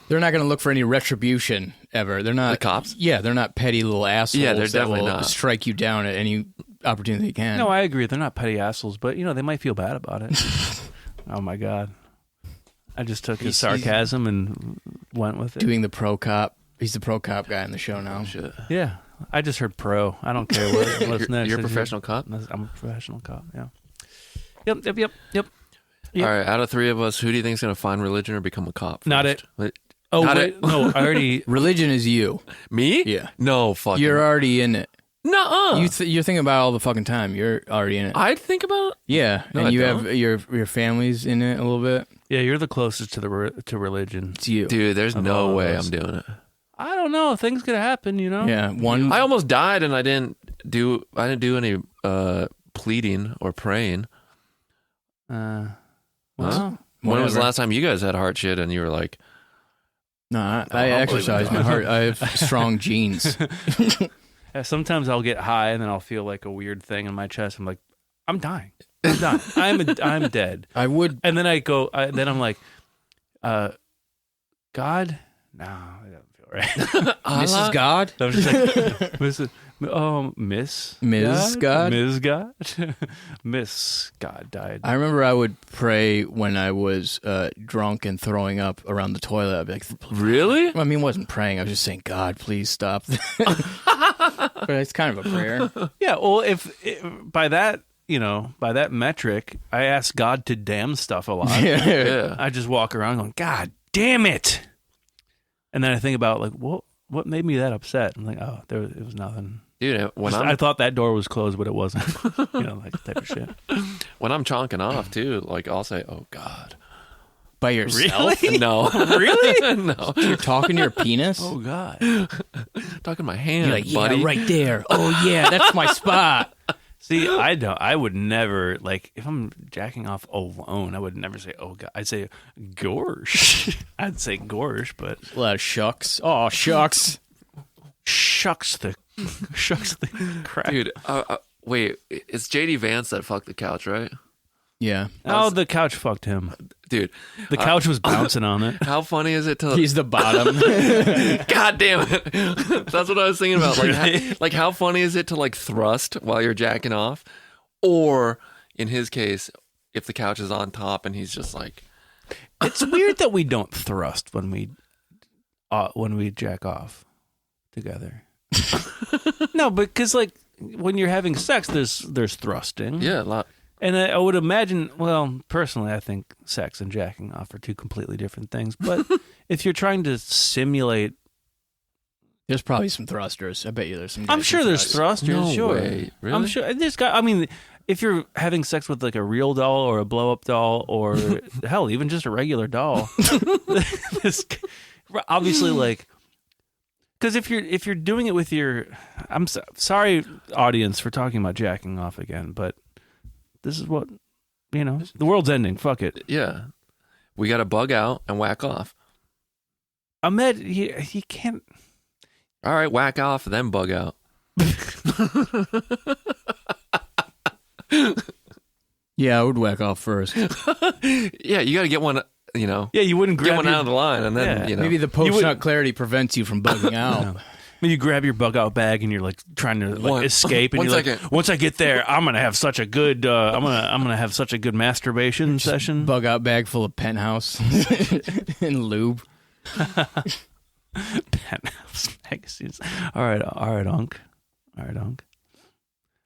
look for any retribution ever. They're not the cops. Yeah, they're not petty little assholes. Yeah, they're definitely that will not. strike you down at any opportunity they can. No, I agree. They're not petty assholes, but they might feel bad about it. Oh my god! I just took his sarcasm and went with it. Doing the pro cop. He's the pro cop guy on the show now. Shit. Yeah, I just heard pro. I don't care what's next. You're a professional cop? I'm a professional cop, yeah. Yep. All right, out of 3 of us, who do you think is going to find religion or become a cop first? Not it. Wait, Oh, Not wait. it. No, I already... Religion is you. Me? Yeah. No, fucking. You're already in it. Nuh-uh. You're thinking about it all the fucking time. You're already in it. I'd think about it. Yeah, No, and I you don't. have your family's in it a little bit. Yeah, you're the closest to to religion. It's you. Dude, there's Of no all way of us. I'm doing it. I don't know. Things could happen, Yeah, one. I almost died and I didn't do any pleading or praying. Well, When was Whatever. the last time you guys had hard shit and you were like, No, I I'll believe exercise it. my heart. I have strong genes. yeah, sometimes I'll get high and then I'll feel like a weird thing in my chest. I'm like, I'm dying. I'm dying. I'm dead. I would. And then I go. Then I'm like, God, no, it doesn't feel right. Mrs. God, I'm just like, Miss Ms. God. Ms. God, Miss God died. I remember I would pray when I was drunk and throwing up around the toilet. I'd be like, really? I mean, I wasn't praying. I was just saying, God, please stop. But it's kind of a prayer. Yeah, well, if by that metric, I ask God to damn stuff a lot. Yeah. I just walk around going, God damn it, and then I think about like, what made me that upset? I'm like, oh, it was nothing. Dude, I thought that door was closed, but it wasn't. Like type of shit. when I'm chonking off too, like I'll say, "Oh God." By yourself? Really? No. Really? No. You're talking to your penis? Oh God. Talking my hand, You're like, buddy. yeah, right there. Oh, yeah, that's my spot. See, I would never, like, if I'm jacking off alone, I would never say, oh, God. I'd say, gorsh. I'd say gorsh, but... A lot of shucks. Oh, shucks. Shucks the crap. Dude, wait, it's JD Vance that fucked the couch, right? Yeah. Oh, the couch fucked him. Dude, The couch was bouncing on it. how funny is it to... He's the bottom. God damn it. That's what I was thinking about. Like, Really? how funny is it to, like, thrust while you're jacking off? Or, in his case, if the couch is on top and he's just like... It's weird that we don't thrust when we jack off together. No, because, like, when you're having sex, there's thrusting. Yeah, a lot. And I would imagine, well, personally, I think sex and jacking off are 2 completely different things. But if you're trying to simulate... There's probably some thrusters. I bet you there's some. I'm guys sure who there's thrust. thrusters, No sure. way. Really? I'm sure. This guy, I mean, if you're having sex with, like, a real doll or a blow-up doll or, hell, even just a regular doll, obviously, like... Because if you're doing it with your... I'm sorry, audience, for talking about jacking off again, but... This is what, the world's ending. Fuck it. Yeah. We got to bug out and whack off. Ahmed, he can't. All right, whack off, then bug out. Yeah, I would whack off first. Yeah, you got to get one Yeah, you wouldn't grab get one out of the line, and then Yeah. Maybe the post-nut clarity prevents you from bugging out. Maybe you grab your bug out bag and you're like trying to escape, and One you're second. like, once I get there, I'm gonna have such a good I'm gonna have such a good masturbation session. Bug out bag full of Penthouse and lube. Penthouse magazines. All right, Unc.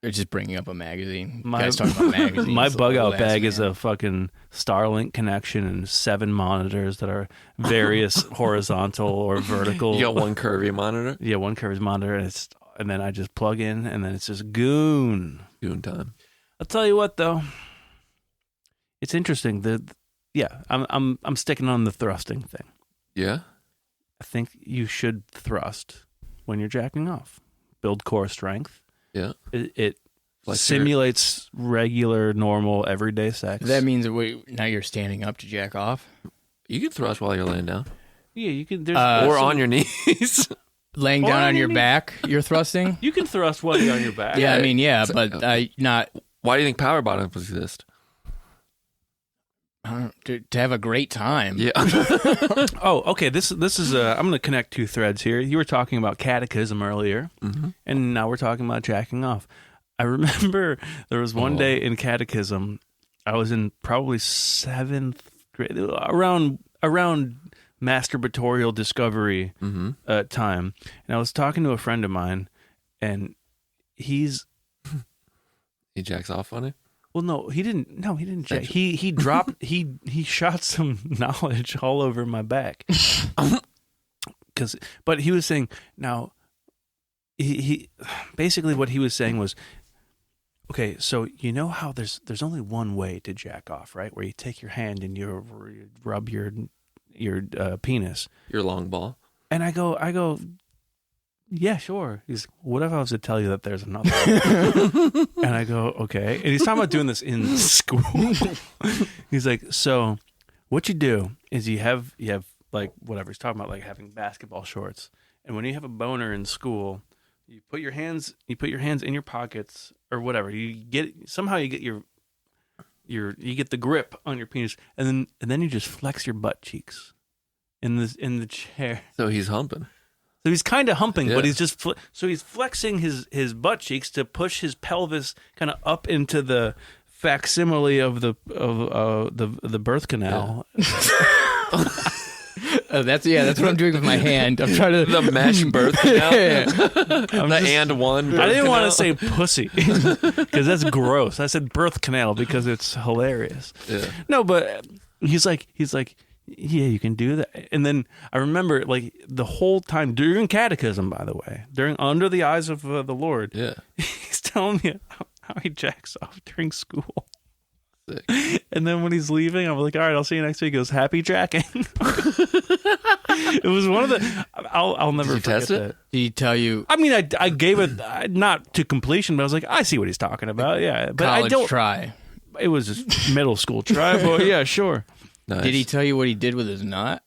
They're just bringing up a magazine. My- Guys talking about magazines. My bug out Last bag is man. a fucking Starlink connection and 7 monitors that are various horizontal or vertical. You got one curvy monitor. Yeah, one curves monitor, and then I just plug in, and then it's just goon. Goon time. I'll tell you what, though, it's interesting. I'm sticking on the thrusting thing. Yeah. I think you should thrust when you're jacking off. Build core strength. Yeah. It Like simulates regular, normal, everyday sex. That means that now you're standing up to jack off. You can thrust while you're laying down, Yeah, you can. or on your knees. Laying Or down on your maybe- back, you're thrusting. You can thrust while you're on your back. Yeah, I mean, yeah, So- but not Why do you think power bottoms exist? to have a great time. Yeah. Oh, okay. This is. I'm going to connect 2 threads here. You were talking about catechism earlier, and now we're talking about jacking off. I remember there was one day in catechism. I was in probably 7th grade, around masturbatorial discovery time, and I was talking to a friend of mine, and he jacks off on it. Well, no, he didn't. No, he didn't. Jack. He dropped. He shot some knowledge all over my back. But he was saying now. He basically what he was saying was, okay, so you know how there's only one way to jack off, right? Where you take your hand and you rub your penis. Your long ball. And I go. Yeah, sure. He's, what if I was to tell you that there's another one? And I go, okay. And he's talking about doing this in school. He's like, so what you do is you have like whatever he's talking about, like having basketball shorts. And when you have a boner in school, you put your hands in your pockets or whatever. You get the grip on your penis, and then you just flex your butt cheeks in the chair. So he's humping. So he's kind of humping, Yeah. but he's just so he's flexing his butt cheeks to push his pelvis kind of up into the facsimile of the birth canal. That's what I'm doing with my hand. I'm trying to The mesh birth canal. Yeah. The and one. Birth I didn't want canal. to say pussy because that's gross. I said birth canal because it's hilarious. Yeah. No, but he's like, yeah, you can do that. And then I remember like the whole time during catechism, by the way, under the eyes of the Lord, Yeah. he's telling me how he jacks off during school. Sick. And then when he's leaving, I'm like, all right, I'll see you next week. He goes, happy jacking. It was one of the, I'll never Did you forget test it? that. Did he tell you I mean, I gave it not to completion, but I was like, I see what he's talking about. Yeah. But college I don't, try? it was just middle school try, but yeah, sure. Nice. Did he tell you what he did with his nut?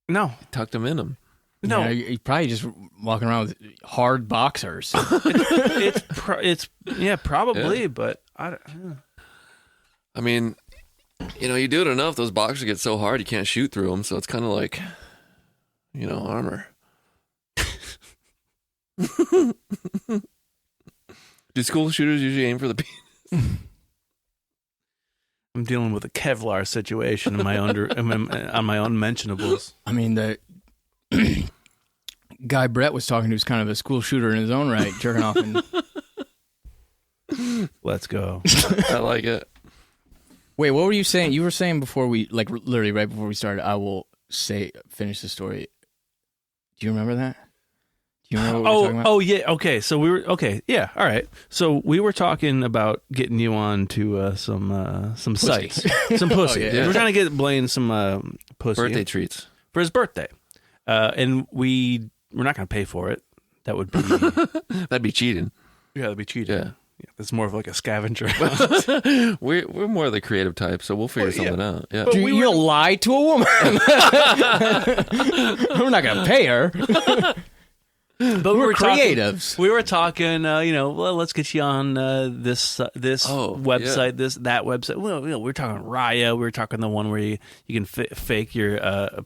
No, Tucked him in him. no. You know, he probably just walking around with hard boxers. It's probably, Yeah. but I don't. I mean, you do it enough, those boxers get so hard you can't shoot through them. So it's kind of like, armor. Do school shooters usually aim for the penis? I'm dealing with a Kevlar situation in my on my unmentionables. I mean, the guy Brett was talking to was kind of a school shooter in his own right, jerking off. Let's go. I like it. Wait, what were you saying? You were saying before we, like, literally right before we started, I will finish the story. Do you remember that? Do you remember what we were talking about? Oh yeah. Okay. So we were okay. Yeah. All right. So we were talking about getting you on to some sites, some pussy. yeah. We're trying to get Blaine some pussy Birthday treats. for his birthday, and we're not going to pay for it. That would be That'd be cheating. that'd be cheating. Yeah. That's more of like a scavenger. We're more the creative type, so we'll figure something out. Yeah. But You'll lie to a woman. We're not going to pay her. But We're talking- creatives. We were talking, well, let's get you on this website, that website. Well, we're talking Raya. We were talking the one where you can fake your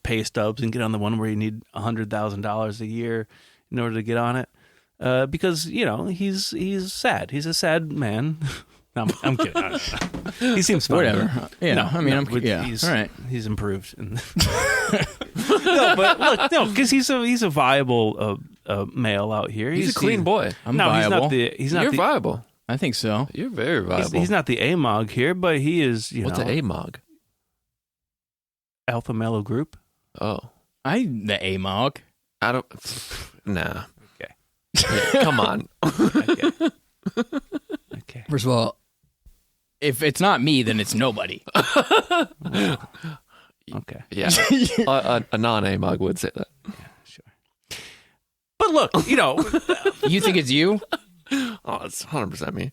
pay stubs and get on the one where you need $100,000 a year in order to get on it. Because he's sad. He's a sad man. No, I'm kidding. I don't know. He seems fine. Whatever. Yeah. No, I mean, he's, all right. He's improved. No, but look, because he's a viable male out here. He's a clean boy. I'm no, viable. he's not You're the viable. I think so. You're very viable. he's not the AMOG here, but he is. What's an AMOG? Alpha Mellow Group. Oh, The AMOG. I don't. Nah. Okay. Yeah, come on. Okay. First of all, if it's not me, then it's nobody. Okay. Yeah. A non-AMOG would say that. Sure. But look, You think it's you? Oh, it's 100% me.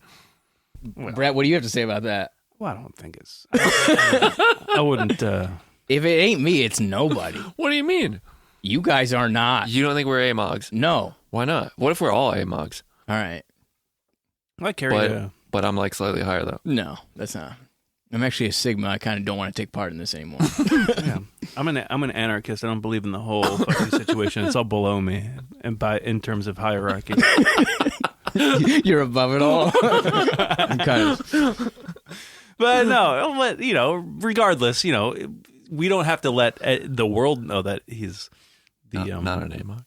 Brett, what do you have to say about that? well, I don't think it's. I wouldn't. If it ain't me, it's nobody. What do you mean? You guys are not. You don't think we're AMOGs? No. Why not? What if we're all AMOGs? All right. I carry. But I'm like slightly higher though. No, that's not. I'm actually a Sigma. I kind of don't want to take part in this anymore. Yeah. I'm an anarchist. I don't believe in the whole fucking situation. It's all below me, and in terms of hierarchy. You're above it all. I'm kind of. But no, regardless, we don't have to let the world know that he's the Not an AMOG.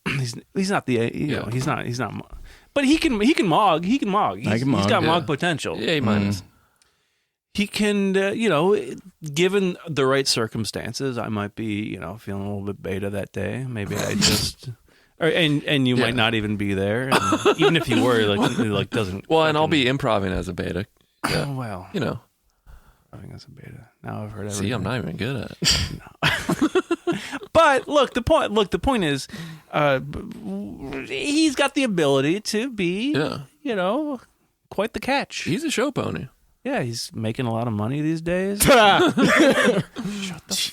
he's not the he's not. But he can mog. He can mog. He's got mog potential. Yeah, A minus. He can, given the right circumstances, I might be, feeling a little bit beta that day. Maybe I just, and you might not even be there. And even if you were, it doesn't. Well, and I'll be improvising as a beta. Yeah. Oh, well. I think that's a beta. Now I've heard everything. See, I'm not even good at it. But look, the point is, he's got the ability to be, quite the catch. He's a show pony. Yeah, he's making a lot of money these days. Shut the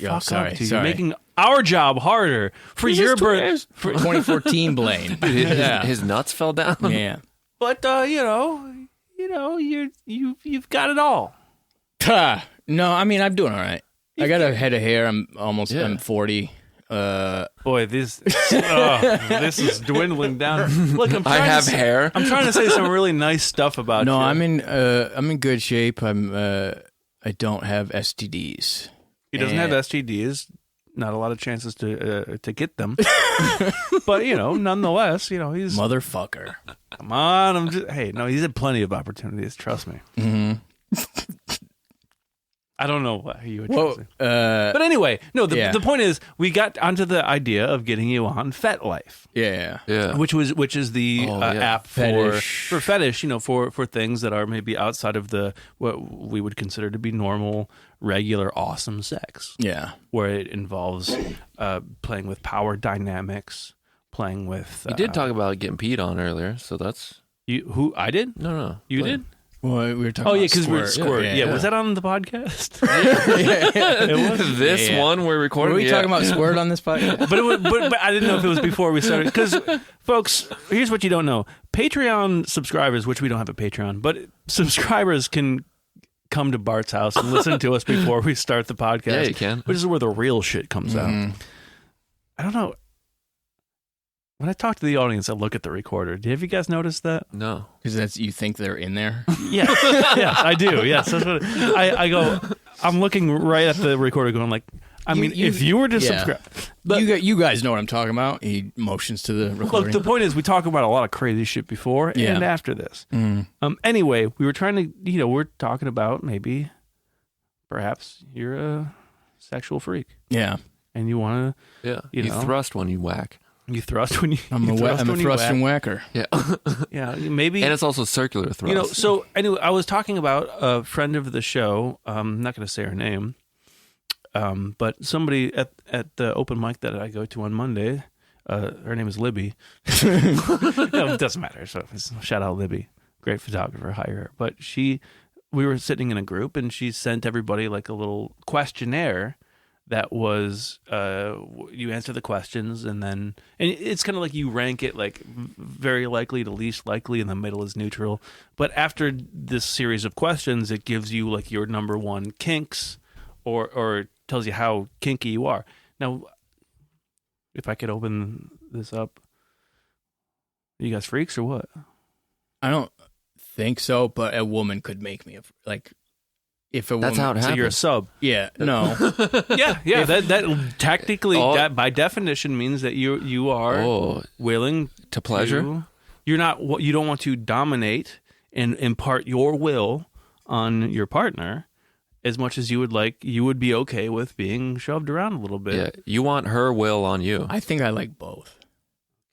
fuck sorry, up, dude. sorry. You're making our job harder for your birth. For 2014 Blaine. His nuts fell down. Yeah. But you've got it all. No, I mean, I'm doing all right. I got a head of hair. I'm 40. Boy, this is dwindling down. Look, I have hair. I'm trying to say some really nice stuff about you. No, I'm in good shape. I don't have STDs. He doesn't have STDs. Not a lot of chances to get them. But nonetheless, he's Motherfucker. come on. He's had plenty of opportunities. Trust me. Mm-hmm. I don't know why you would Well, trust me. But anyway, no. yeah. The point is, we got onto the idea of getting you on FetLife, Yeah. Yeah. which is the app Fetish. for fetish, for things that are maybe outside of what we would consider to be normal, regular, awesome sex, Yeah. where it involves playing with power dynamics, playing with. You did talk about getting peed on earlier, so that's Who I did? no. You But- did? Well, we were talking Oh about yeah, because we're squirt. squirt. Yeah, was that on the podcast? It was. This Yeah. one we're recording. Were we talking about squirt on this podcast? but I didn't know if it was before we started. Because, folks, here's what you don't know: Patreon subscribers, which we don't have a Patreon, but subscribers can come to Bart's house and listen to us before we start the podcast. Yeah, you can. Which is where the real shit comes out. I don't know. When I talk to the audience, I look at the recorder. Have you guys noticed that? No. Because you think they're in there. Yeah, yeah, I do. Yes, that's what I go. I'm looking right at the recorder, going like, if you were to subscribe, but, you guys know what I'm talking about. He motions to the recording. look, the point is, we talk about a lot of crazy shit before and after this. Anyway, we were trying to, we're talking about maybe, perhaps you're a sexual freak. Yeah. And you want to, Yeah. You You know. thrust when you whack. you thrust when you. I'm you a when you thrust whack. and whacker. Yeah. Yeah, maybe. And it's also circular thrust. So anyway, I was talking about a friend of the show. I'm not going to say her name, but somebody at the open mic that I go to on Monday. Her name is Libby. No, it doesn't matter. So shout out Libby, great photographer. Hire her. But we were sitting in a group, and she sent everybody like a little questionnaire that was you answer the questions, and it's kind of like you rank it like very likely to least likely, and the middle is neutral. But after this series of questions, it gives you like your number one kinks, or tells you how kinky you are. Now, if I could open this up, are you guys freaks or what? I don't think so, but a woman could make me like. If a woman, That's how it happens. So you're a sub. yeah, no, Yeah. That technically, that by definition means that you are willing to pleasure. You don't want to dominate and impart your will on your partner as much as you would be okay with being shoved around a little bit. Yeah, you want her will on you. I think I like both.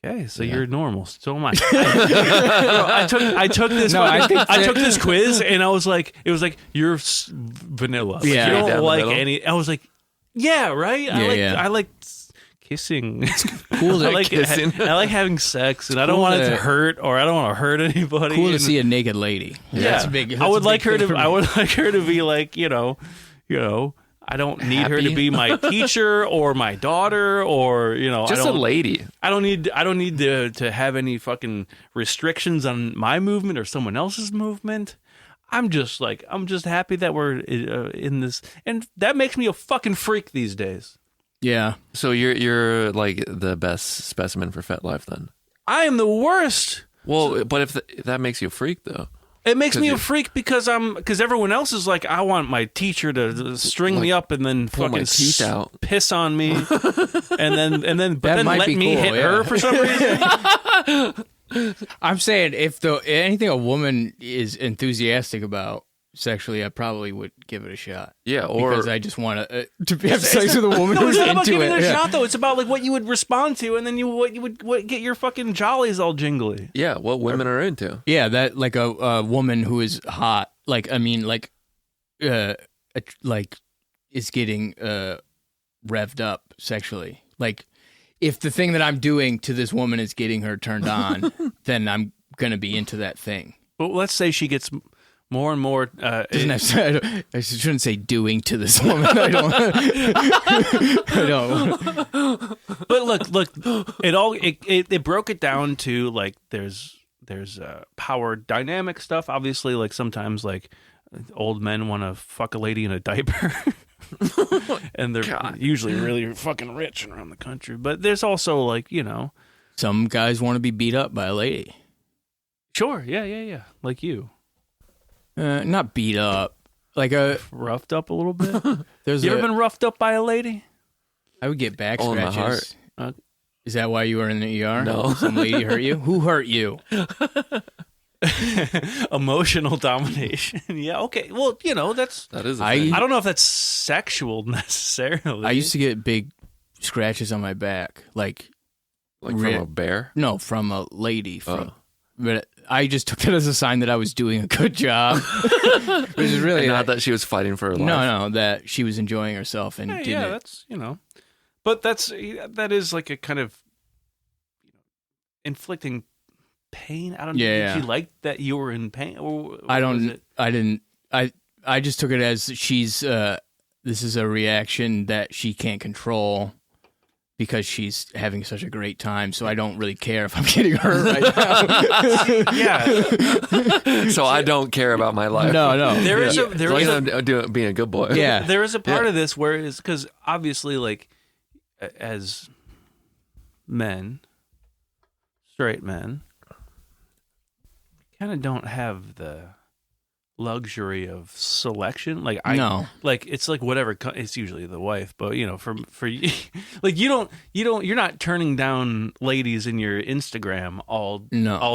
Okay, so you're normal. So am I. I took this. I took this quiz, and I was like, it was like you're vanilla. Like, Yeah. you Down don't the like middle. any. I was like, yeah, right. I like kissing. Cool to I like kissing. I like having sex, and I don't want it to hurt, or I don't want to hurt anybody. Cool to and- see a naked lady. Yeah, That's a big. I would like her to. I I would like her to be like, you know. I don't need her to Happy? be my teacher or my daughter or Just I a don't, lady. I don't need to have any fucking restrictions on my movement or someone else's movement. I'm just happy that we're in this, and that makes me a fucking freak these days. Yeah. So you're like the best specimen for FetLife then. I am the worst. Well, but if that makes you a freak though. It makes me a you- freak because everyone else is like, I want my teacher to string me up and then pull my fucking teeth out. piss on me, and then That might let be me cool, hit yeah. her for some reason. I'm saying if anything a woman is enthusiastic about sexually, I probably would give it a shot. Yeah, or Because I just want to have sex with a woman No, who's it's not about into giving it. it a Yeah. shot though. It's about like what you would respond to, and then what you would get your fucking jollies all jingly. yeah, what women are into. Yeah, that like a woman who is hot, like I mean, like is getting revved up sexually. Like if the thing that I'm doing to this woman is getting her turned on, then I'm gonna be into that thing. But let's say she gets more and more. Doesn't have to, I shouldn't say doing to this woman. I don't. I don't. But look, it broke it down to like there's power dynamic stuff. Obviously, like sometimes like old men want to fuck a lady in a diaper. And they're usually really fucking rich around the country. But there's also like, Some guys want to be beat up by a lady. sure, yeah, like you. Not beat up. Like Roughed up a little bit. there's You ever been roughed up by a lady? I would get back Oh, in my scratches. heart. Is that why you were in the ER? No. Some lady hurt you? Who hurt you? Emotional domination. Yeah, okay. Well, that's That is a I- thing. I don't know if that's sexual necessarily. I used to get big scratches on my back. Like Like from a bear. no, from a lady. Oh. But I just took it as a sign that I was doing a good job. Which is really And not that she was fighting for her life. no, that she was enjoying herself and didn't. yeah, that's but that is like a kind of inflicting pain. I don't know. Yeah, Did she yeah. like that you were in pain? Or I was don't. it- I didn't. I just took it as she's. This is a reaction that she can't control because she's having such a great time. So I don't really care if I'm getting hurt right now. Yeah, So I don't care about my life. no. there is As long as I'm being a good boy. Yeah. there is a part of this where it's because obviously, like, as men, straight men, kind of don't have the luxury of selection. Like No. like it's like whatever. It's usually the wife, but for you, like you're not turning down ladies in your Instagram all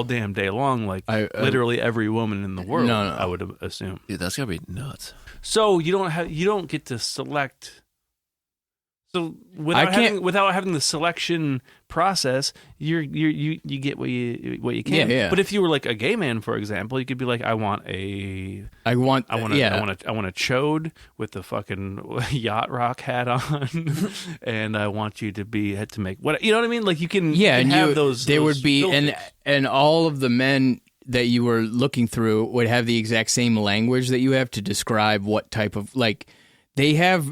damn day long. Like literally every woman in the world. No. I would assume. Dude, that's gotta be nuts. So you don't get to select. So without having the selection process, you get what you can. Yeah. But if you were like a gay man, for example, you could be like, I want a chode with the fucking yacht rock hat on, and I want you to make what you know what I mean. Like you can have those. There those would be filters. and all of the men that you were looking through would have the exact same language that you have to describe what type of like they have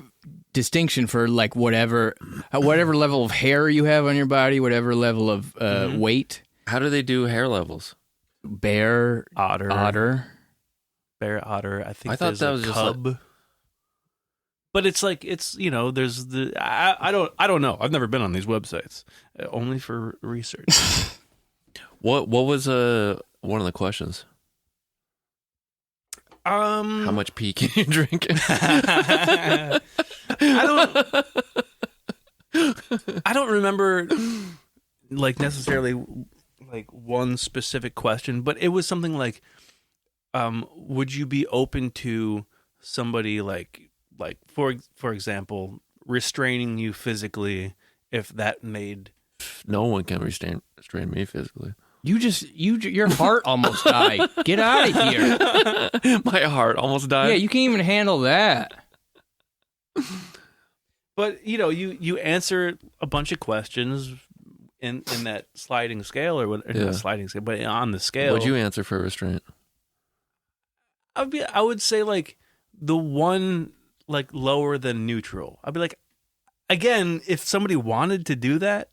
distinction for like whatever level of hair you have on your body, whatever level of weight. How do they do hair levels? Bear, otter. Bear, otter. I think I thought there's that a was just cub. But it's like there's the I don't know. I've never been on these websites, only for research. What was one of the questions? How much pee can you drink? I don't remember like necessarily like one specific question, but it was something like, would you be open to somebody like for example, restraining you physically if that made No one can restrain me physically. Your heart almost died. Get out of here. My heart almost died. Yeah, you can't even handle that. But you answer a bunch of questions in that sliding scale or what? Not sliding scale, but on the scale. What'd you answer for restraint? I would say like the one like lower than neutral. I'd be like, again, if somebody wanted to do that,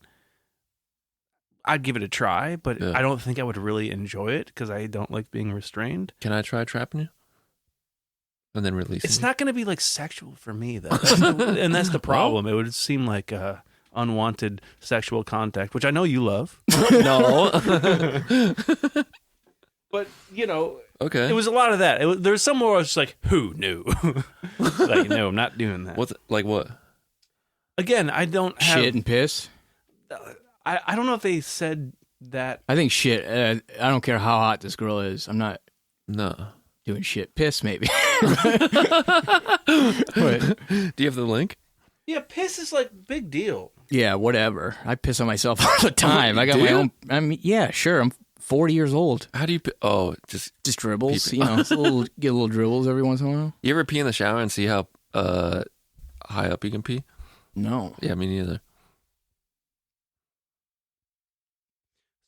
I'd give it a try, but I don't think I would really enjoy it because I don't like being restrained. Can I try trapping you? And then releasing It's you? not going to be like sexual for me though, and that's the problem. It would seem like unwanted sexual contact, which I know you love. No. But Okay. it was a lot of that. There's some more I was just like, who knew? Like, no, I'm not doing that. What's like what? Again, I don't have Shit and piss. I don't know if they said that. I think shit. I don't care how hot this girl is. I'm not No. doing shit. Piss, maybe. Do you have the link? Yeah, piss is like big deal. Yeah, whatever. I piss on myself all the time. I got Do my you? own. I mean, yeah, sure. I'm 40 years old. How do you just Just dribbles, Peeping. it's a little, get a little dribbles every once in a while. you ever pee in the shower and see how high up you can pee? No. Yeah, me neither.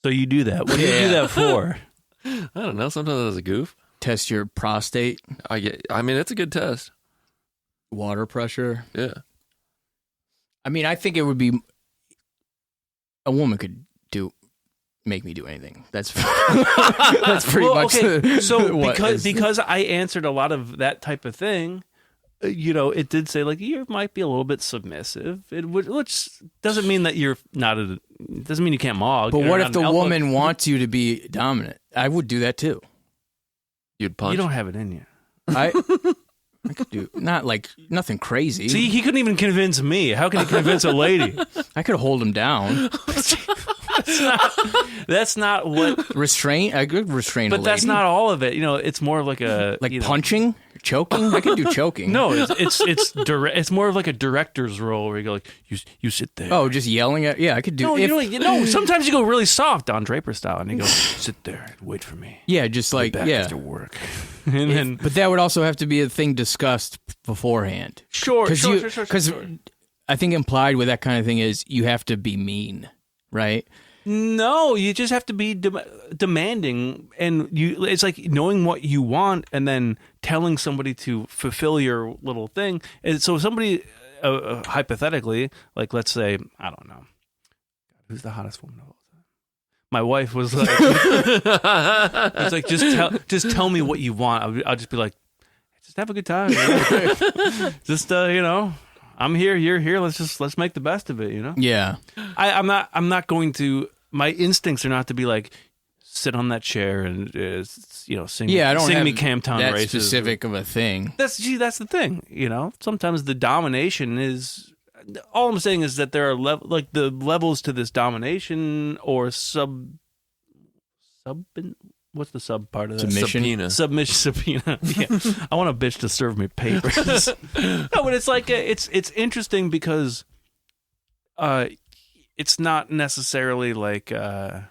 So you do that. What do you do that for? I don't know. Sometimes as a goof. Test your prostate, I mean, it's a good test. water pressure. Yeah. I mean, I think it would be a woman could make me do anything. That's that's pretty much. Okay. So what because I answered a lot of that type of thing, it did say like you might be a little bit submissive. Which doesn't mean that you're not doesn't mean you can't mog. But You're what not if the an alpha. woman wants you to be dominant? I would do that too. You'd punch. You don't have it in you. I could do nothing crazy. See, he couldn't even convince me. How can he convince a lady? I could hold him down. That's not what. Restrain. I could restrain a But lady. that's not all of it. It's more of like a punching, choking. I could do choking. No, it's direct. It's more of like a director's role where you go like you sit there. Oh, just yelling at. Yeah, I could do. No, sometimes you go really soft, Don Draper style, and you go sit there and wait for me. Yeah, just like Back yeah. after work, and then But that would also have to be a thing discussed beforehand. sure. Because I think implied with that kind of thing is you have to be mean, right? No, you just have to be demanding, and it's like knowing what you want and then telling somebody to fulfill your little thing. And so somebody, hypothetically, like let's say, I don't know, who's the hottest woman of all time? My wife was like, it's like just tell me what you want. I'll just be like, just have a good time. Just I'm here, you're here. Let's make the best of it. Yeah. I'm not going to. My instincts are not to be like sit on that chair and sing. Yeah, I don't sing have me Camptown that races. specific of a thing. That's the thing. Sometimes the domination is. All I'm saying is that there are the levels to this domination or sub. What's the sub part of that? Submission. Subpoena. Yeah. I want a bitch to serve me papers. No, but it's like it's interesting because it's not necessarily like I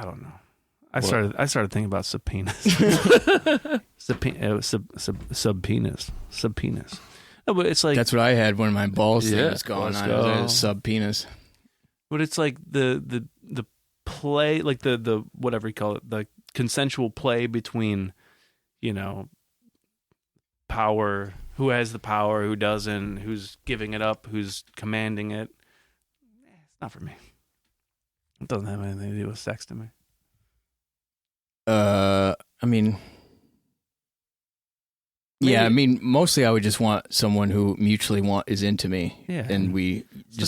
don't know. I started thinking about subpoenas. Subpoenas. No, but it's like That's what I had when my balls thing Yeah, was going let's on. go. I was a sub penis. But it's like the play, like the whatever you call it, the consensual play between, power who has the power, who doesn't, who's giving it up, who's commanding it. It's not for me. It doesn't have anything to do with sex to me. I mean, yeah, I mean, mostly I would just want someone who mutually is into me, Yeah. and we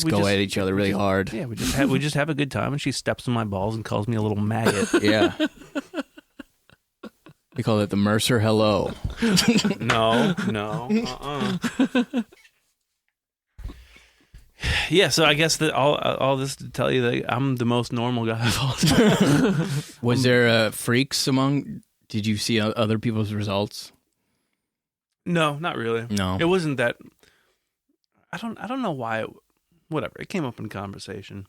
go at each other really hard. Yeah, we just have a good time, and she steps on my balls and calls me a little maggot. Yeah. We call it the Mercer hello. No. Yeah, so I guess that all this to tell you that I'm the most normal guy of all time. Was there freaks among? Did you see other people's results? No, not really. No. It wasn't that. I don't know why. Whatever. It came up in conversation,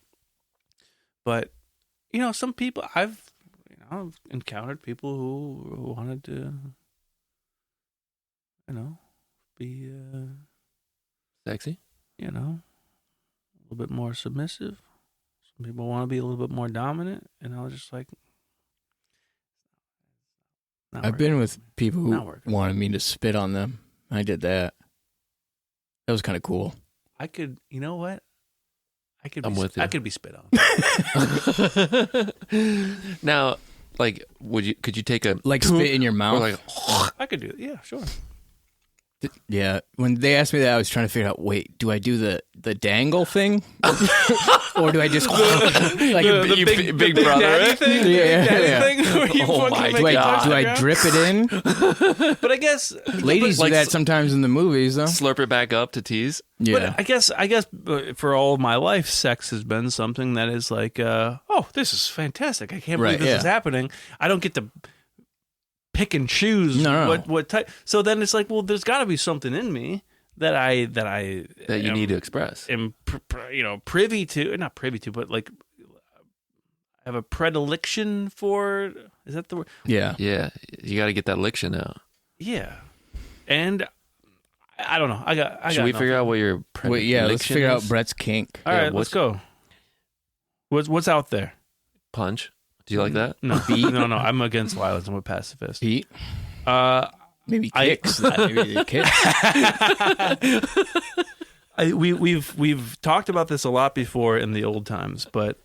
but some people I've encountered people who wanted to, be Sexy. a little bit more submissive. Some people want to be a little bit more dominant, and I was just like, not I've working been for with me. people Not who working. wanted me to spit on them. I did that. That was kind of cool. I could, you know what? I'm with you. I could be spit on. Now, like, could you take a Like spit in your or mouth. like I could do it. Yeah, sure. Yeah. When they asked me that, I was trying to figure out, wait, do I do the dangle thing? Or do I just like the big brother, daddy right? thing? Yeah, Big daddy yeah. thing where you Oh fucking my make do it God. touch I the ground? drip it in? But I guess Ladies Like do that sometimes in the movies, though. slurp it back up to tease? Yeah. But I guess for all of my life, sex has been something that is like, oh, this is fantastic. I can't believe Right, this is yeah. happening. I don't get to pick and choose No. what type. So then it's like, well, there's got to be something in me that you Need to express. am privy to, not privy to, but like have a predilection for. Is that the word? Yeah. Yeah, you got to get that liction out. Yeah, and I don't know. Should we figure out what your Wait, yeah, let's predilection figure out is? Brett's kink. All yeah, right, let's go. What's out there? Punch? Do you like that? No, no. I'm against violence. I'm a pacifist. Pete? Maybe I- kicks. Maybe the kicks. We've talked about this a lot before in the old times, but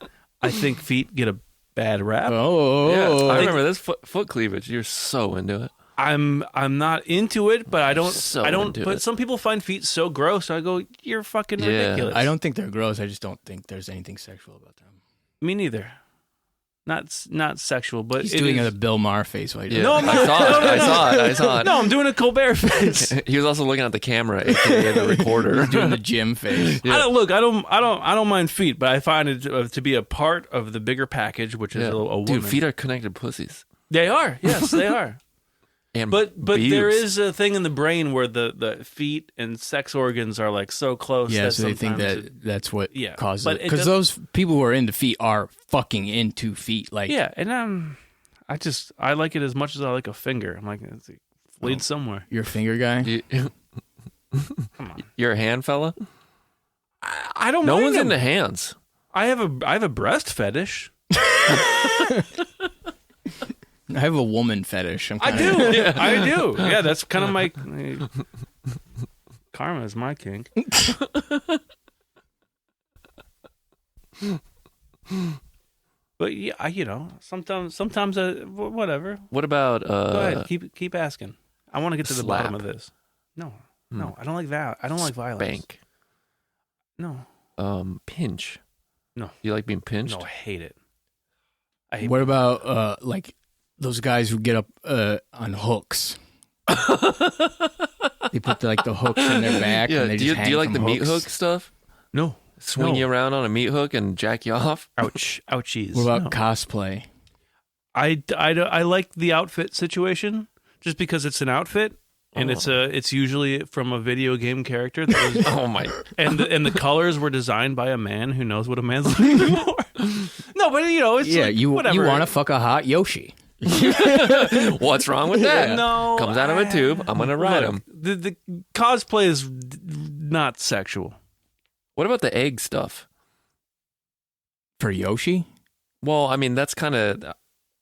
I think feet get a bad rap. Oh. Yeah, I remember this foot cleavage. You're so into it. I'm not into it, but I don't. into But it. some people find feet so gross. I go, you're fucking Yeah. ridiculous. I don't think they're gross. I just don't think there's anything sexual about them. Me neither. Not sexual, but He's it doing is- a Bill Maher face while Yeah. No, I'm not. I saw it. I saw it. No, I'm doing a Colbert face. He was also looking at the camera, aka the recorder. doing the gym face. Yeah. I don't mind feet, but I find it to be a part of the bigger package, which is Yeah. a woman. Dude, feet are connected pussies. They are. Yes, they are. And But there boobs. is a thing in the brain where the feet and sex organs are like so close. Yeah, that so they think sometimes that that's what Yeah, causes but it. it Because does- those people who are into feet are fucking into feet. Like, yeah, and I like it as much as I like a finger. I'm like, it's lead somewhere. you're a finger guy. You, Come on, you're a hand fella? I don't. No mind one's them. into hands. I have a breast fetish. I have a woman fetish. I do. I do. Yeah, that's kind of my karma is my kink. But yeah, sometimes whatever. What about Go ahead, keep asking. I want to get to the bottom slap. of this. No, I don't like that. I don't like violence. bank? No, Pinch. No. You like being pinched? no, I hate it. I hate. What about like those guys who get up on hooks? They put the hooks in their back. Yeah. And they Do just you hang like the from meat hooks. hook stuff? No, Swing No. you around on a meat hook and jack you off? ouch, ouchies. What about No. cosplay? I like the outfit situation just because it's an outfit and it's usually from a video game character that was, Oh my! and the colors were designed by a man who knows what a man's looking for. No, but it's Yeah, like, you whatever. want to fuck a hot Yoshi? What's wrong with that? No, Comes out of a tube. I'm gonna ride him. The cosplay is not sexual. What about the egg stuff? For Yoshi? Well, I mean that's kind of.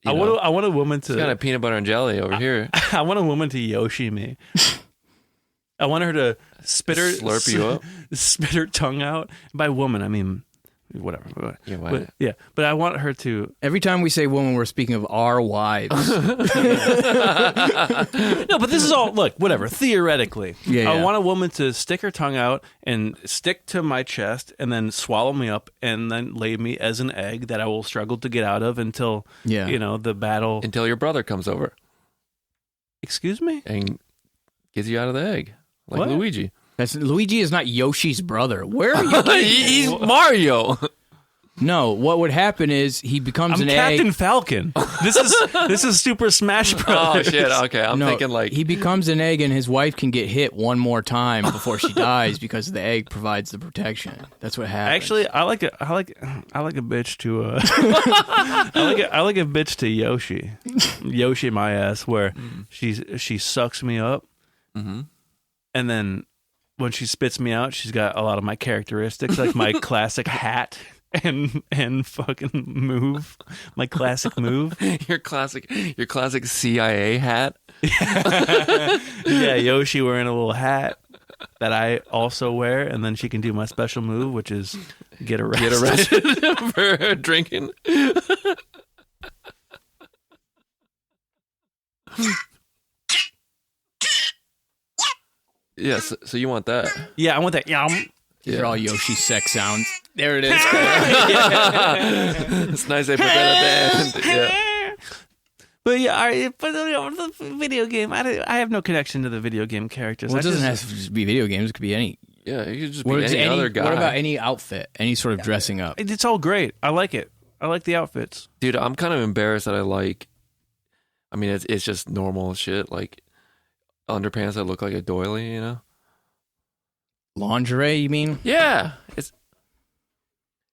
I want a woman It's kind to of peanut butter and jelly over here. I want a woman to Yoshi me. I want her to Slurp you up. spit her tongue out. By woman, I mean whatever. Yeah, why But, yeah, but I want her to. Every time we say woman, we're speaking of our wives. No, but this is all look. Whatever. Theoretically, Yeah, I yeah. want a woman to stick her tongue out and stick to my chest, and then swallow me up, and then lay me as an egg that I will struggle to get out of until Yeah. the battle. Until your brother comes over Excuse me. and gets you out of the egg, like What? Luigi. Luigi is not Yoshi's brother. Where are you? He's Mario. No, what would happen is he becomes I'm an Captain egg. Falcon. This is Super Smash Oh Brothers. shit! Okay, I'm No, thinking like he becomes an egg, and his wife can get hit one more time before she dies because the egg provides the protection. That's what happens. Actually, I like a bitch to I like a bitch to Yoshi my ass, where she sucks me up, Mhm. and then when she spits me out, she's got a lot of my characteristics, like my classic hat and fucking move, my classic move. your classic CIA hat. Yeah, Yoshi wearing a little hat that I also wear, and then she can do my special move, which is get arrested. Get arrested for drinking. Yes, so you want that? Yeah, I want that. Yeah, These are all Yoshi sex sounds. There it is. It's nice they put that at the end. Yeah. But yeah, the video game. I have no connection to the video game characters. Well, it I doesn't just- have to just be video games. It could be any. Yeah, you could just be What, any other guy. what about any outfit? Any sort of dressing up? It's all great. I like it. I like the outfits. Dude, I'm kind of embarrassed that I mean, it's just normal shit, like underpants that look like a doily, you know? Lingerie, you mean? Yeah,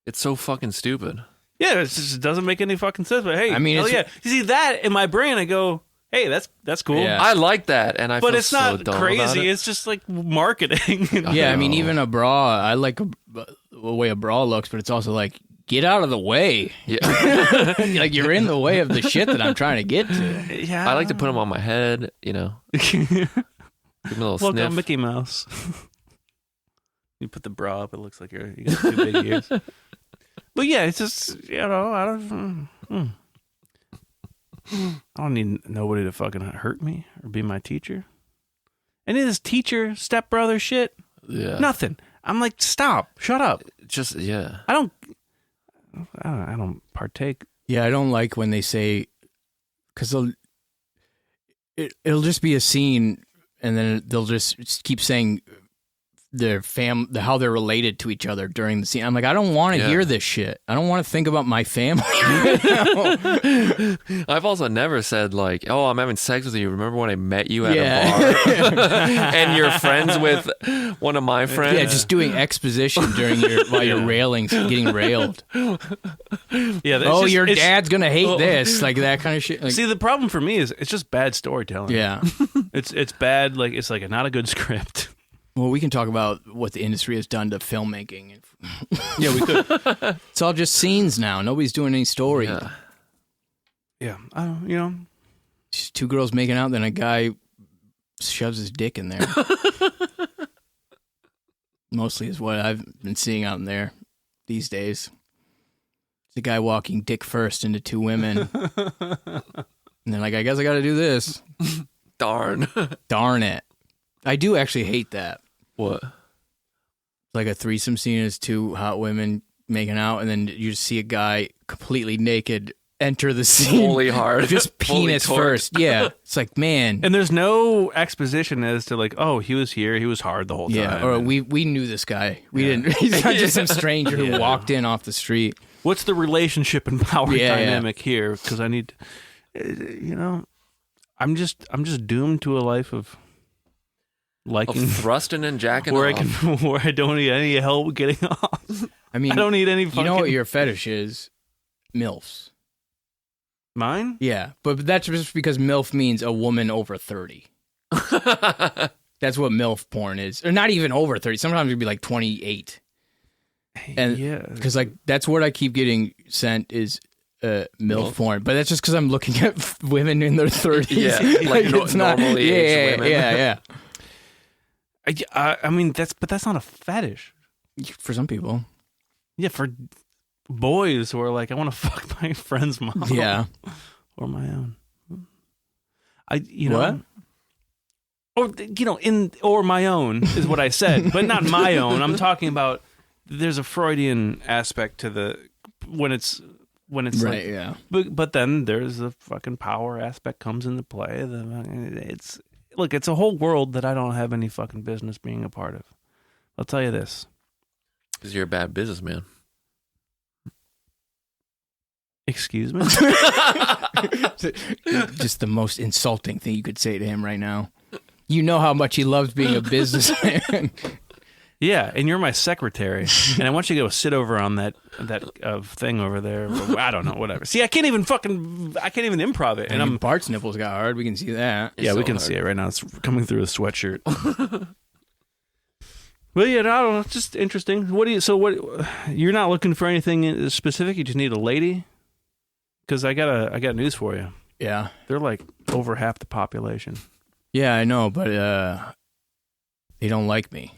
it's so fucking stupid. Yeah, it doesn't make any fucking sense. But hey, I mean, hell it's- yeah. You see that in my brain, I go, hey, that's cool. Yeah. I like that, and I But feel it's so not dumb about crazy. it. It's just like marketing. Yeah, I mean, know. even a bra. I like the way a bra looks, but it's also like, get out of the way. Yeah. Like, you're in the way of the shit that I'm trying to get to. Yeah, I like to put them on my head, you know. Give me a little Look, sniff. I'm Mickey Mouse. You put the bra up, it looks like you got two big ears. But yeah, it's just I don't need nobody to fucking hurt me or be my teacher. Any of this teacher stepbrother shit, Yeah. nothing. I'm like, stop, shut up. Just yeah. I don't partake. Yeah, I don't like when they say, because it'll just be a scene, and then they'll just keep saying their how they're related to each other during the scene. I'm like, I don't want to Yeah. hear this shit. I don't want to think about my family. I've also never said like, "Oh, I'm having sex with you." Remember when I met you at Yeah. a bar, and you're friends with one of my friends? Yeah, just doing exposition while you're railing, getting railed. Yeah. it's Oh, just- your it's- dad's gonna hate this, like that kind of shit. Like, See, the problem for me is it's just bad storytelling. yeah. It's bad. Like it's like not a good script. Well, we can talk about what the industry has done to filmmaking. Yeah, we could. It's all just scenes now. Nobody's doing any story. Yeah. Yeah, I don't. Just two girls making out, then a guy shoves his dick in there. Mostly is what I've been seeing out in there these days. It's a guy walking dick first into two women. And they're like, I guess I got to do this. Darn. Darn it. I do actually hate that. What? Like a threesome scene is two hot women making out, and then you just see a guy completely naked enter the scene. Fully hard. Just Fully penis torqued. first. Yeah. It's like, man. And there's no exposition as to like, oh, he was here, he was hard the whole time. Yeah. Or And we knew this guy. We didn't. He's not just some stranger who walked in off the street. what's the relationship and power Yeah, dynamic here? Because I need, I'm just doomed to a life of liking Of thrusting and jacking where off. where I don't need any help getting off. I mean, I don't need any fucking. you know what your fetish is? MILFs. Mine? Yeah. But that's just because MILF means a woman over 30. That's what MILF porn is. Or not even over 30. Sometimes it'd be like 28. And yeah. because like that's what I keep getting sent is MILF porn, but that's just because I'm looking at women in their 30s. Yeah, like it's not. normally Yeah, aged women. yeah. I mean, that's not a fetish. For some people. Yeah, for boys who are like, I want to fuck my friend's mom. Yeah. Or my own. What? Or my own is what I said, but not my own. I'm talking about there's a Freudian aspect to when it's Right, like, yeah. But then there's the fucking power aspect comes into play. It's a whole world that I don't have any fucking business being a part of. I'll tell you this. Because you're a bad businessman. Excuse me? Just the most insulting thing you could say to him right now. You know how much he loves being a businessman. Yeah, and you're my secretary, and I want you to go sit over on that thing over there. I don't know, whatever. See, I can't even improv it, and Bart's nipples got hard. We can see that. Yeah, we can see it right now. It's coming through a sweatshirt. Well, yeah, I don't know. It's just interesting. What you're not looking for anything specific? You just need a lady? Because I got news for you. Yeah. They're like over half the population. Yeah, I know, but they don't like me.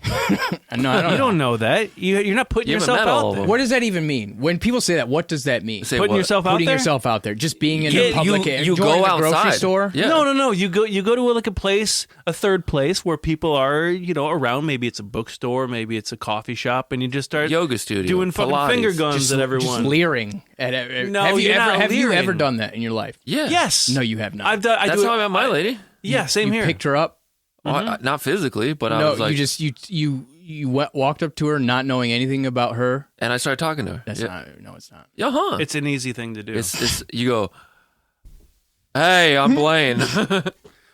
No, I don't. You don't know that. You're not putting yourself out there. What does that even mean? When people say that, what does that mean? Putting yourself out there? Putting yourself out there. Just being in the public. You go outside. Grocery store? Yeah. No. You go to a third place where people are, around. Maybe it's a bookstore, maybe it's a coffee shop, and you just start yoga studio, doing fucking Pilates. finger guns at everyone. Just leering at No, have you leering. ever done that in your life? Yeah. Yes. No, you have not. That's how I met my lady. Yeah, same you here. Picked her up? Well, not physically, but I No, was like, you walked up to her not knowing anything about her. and I started talking to her. That's yeah. not. No, it's not. Uh-huh. It's an easy thing to do. It's you go, hey, I'm Blaine.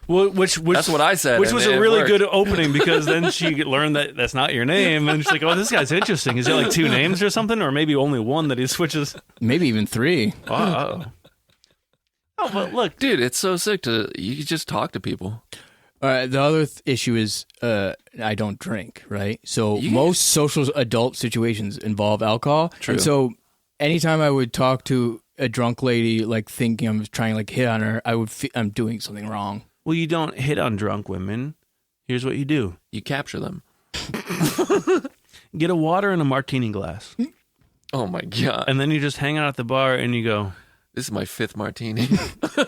Well, which That's what I said. Which and was it a really worked. good opening because then she learned that that's not your name, and she's like, "Oh, this guy's interesting. Is there like two names or something, or maybe only one that he switches?" Maybe even three. Oh, but look, Dude, it's so sick you can just talk to people. The other issue is I don't drink, right? So most social adult situations involve alcohol. True. And so anytime I would talk to a drunk lady, like thinking I'm trying to like hit on her, I would I'm doing something wrong. well, you don't hit on drunk women. Here's what you do: You capture them. get a water and a martini glass, Oh my God. and then you just hang out at the bar and you go, This is my 5th martini.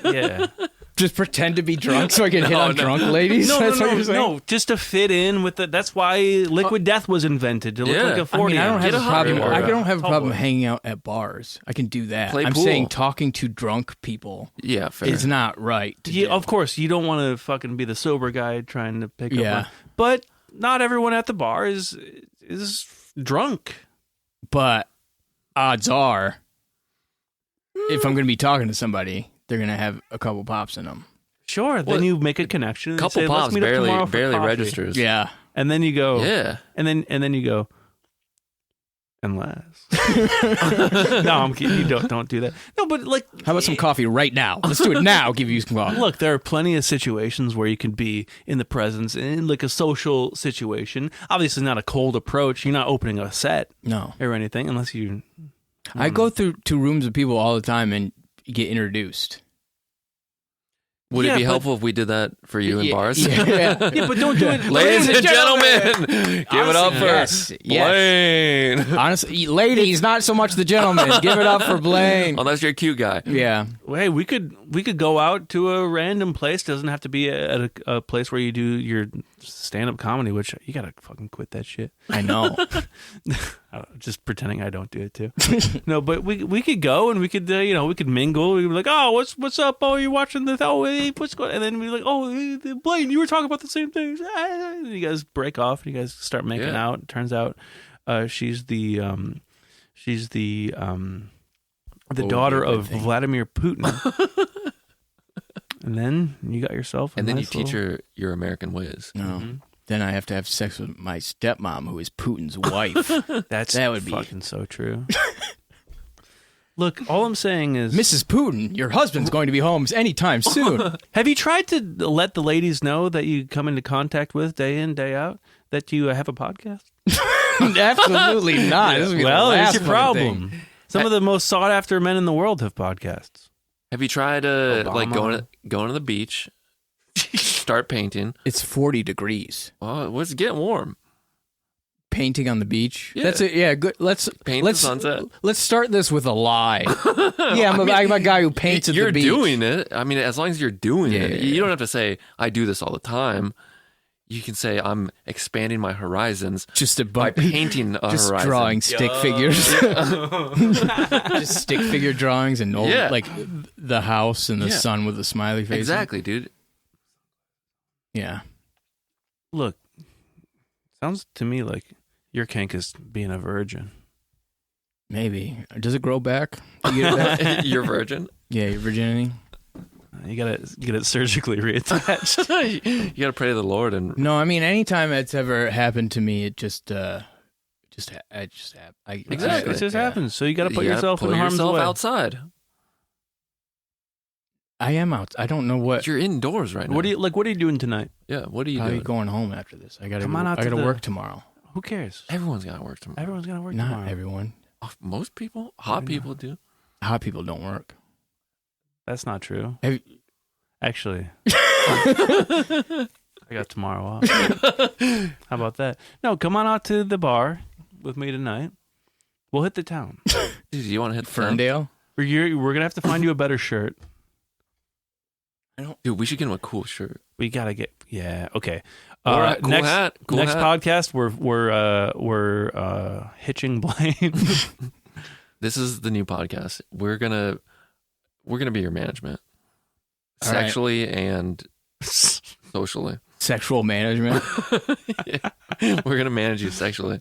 "Yeah." Just pretend to be drunk so I can hit on drunk ladies? That's what you're saying? No, just to fit in with the. That's why Liquid Death was invented to look Yeah. like a 40. I don't have Get a a problem. hugger. I don't have a Tall problem boy. hanging out at bars. I can do that. Play I'm pool. saying talking to drunk people Yeah, fair. is not right. To Yeah, do. of course, you don't want to fucking be the sober guy trying to pick up. Yeah. But not everyone at the bar is drunk. But odds are, if I'm going to be talking to somebody, they're going to have a couple pops in them. Sure. Then you make a connection. And Couple say, "Let's pops meet up tomorrow for barely coffee." registers. Yeah. And then you go. Yeah. And then you go. Unless. No, I'm kidding. You don't do that. No, but like. How about some coffee right now? Let's do it now. Give you some coffee. Look, there are plenty of situations where you can be in the presence in like a social situation. Obviously, not a cold approach. You're not opening a set No. or anything unless you. I go through to rooms of people all the time and get introduced. Would Yeah, it be but- helpful if we did that for you in bars? Yeah. Yeah, but don't do it. Ladies and gentlemen, give it up for Yes. Blaine. Honestly, ladies, not so much the gentlemen. Give it up for Blaine. Unless you're a cute guy. Yeah. Hey, we could go out to a random place. Doesn't have to be at a place where you do your stand-up comedy, which you gotta fucking quit that shit. I know. Just pretending I don't do it too. No, but we could go and we could we could mingle. We could be like, oh, what's up? Oh, you watching this? Oh, hey, what's going? And then we like, oh, hey, Blaine, you were talking about the same things. And you guys break off. And you guys start making out. It turns out, she's the daughter of Vladimir Putin. And then you got yourself. And then you teach her your American ways. No. Then I have to have sex with my stepmom, who is Putin's wife. That would be fucking so true. Look, all I'm saying is, Mrs. Putin, your husband's going to be home anytime soon. have you tried to let the ladies know that you come into contact with day in, day out, that you have a podcast? Absolutely not. This would be the Well, last here's your fucking problem. thing. Some of the most sought after men in the world have podcasts. Have you tried Obama. like going to the beach start painting. It's 40 degrees. Oh, it's getting warm. Painting on the beach. Yeah. That's it. Yeah, good. Let's Paint the sunset. Let's start this with a lie. Yeah, I'm a guy who paints at the beach. You're doing it. I mean, as long as you're doing it, Yeah. you don't have to say, I do this all the time. You can say, I'm expanding my horizons Just by painting a just horizon. drawing stick figures. Just stick figure drawings and like the house and the sun with the smiley face. Exactly, dude. Yeah. Look, sounds to me like your kink is being a virgin. Maybe. Does it grow back? You get it back? You're virgin. Yeah, your virginity. You gotta get it surgically reattached. You got to pray to the Lord and No, I mean, anytime it's ever happened to me, it just happened. Exactly. It just happens. So you gotta put you gotta yourself in pull harm's yourself way. outside. I am out. I don't know what. You're indoors right now. What are you doing tonight? Yeah, what are you Probably doing? going home after this. I gotta. Come on out I to gotta the- work tomorrow. Who cares? Everyone's got to work tomorrow. Everyone's gonna work Not tomorrow. everyone. Most people, hot people do. Hot people don't work. That's not true. Have- Actually, I got tomorrow off. How about that? No, come on out to the bar with me tonight. We'll hit the town. Dude, you want to hit the town? Ferndale. We're gonna have to find you a better shirt. Dude, we should get him a cool shirt. We gotta get okay. Or a cool next hat. Cool next hat. podcast, we're hitching Blaine. This is the new podcast. We're gonna be your management, All right. sexually and socially. Sexual management. We're gonna manage you sexually.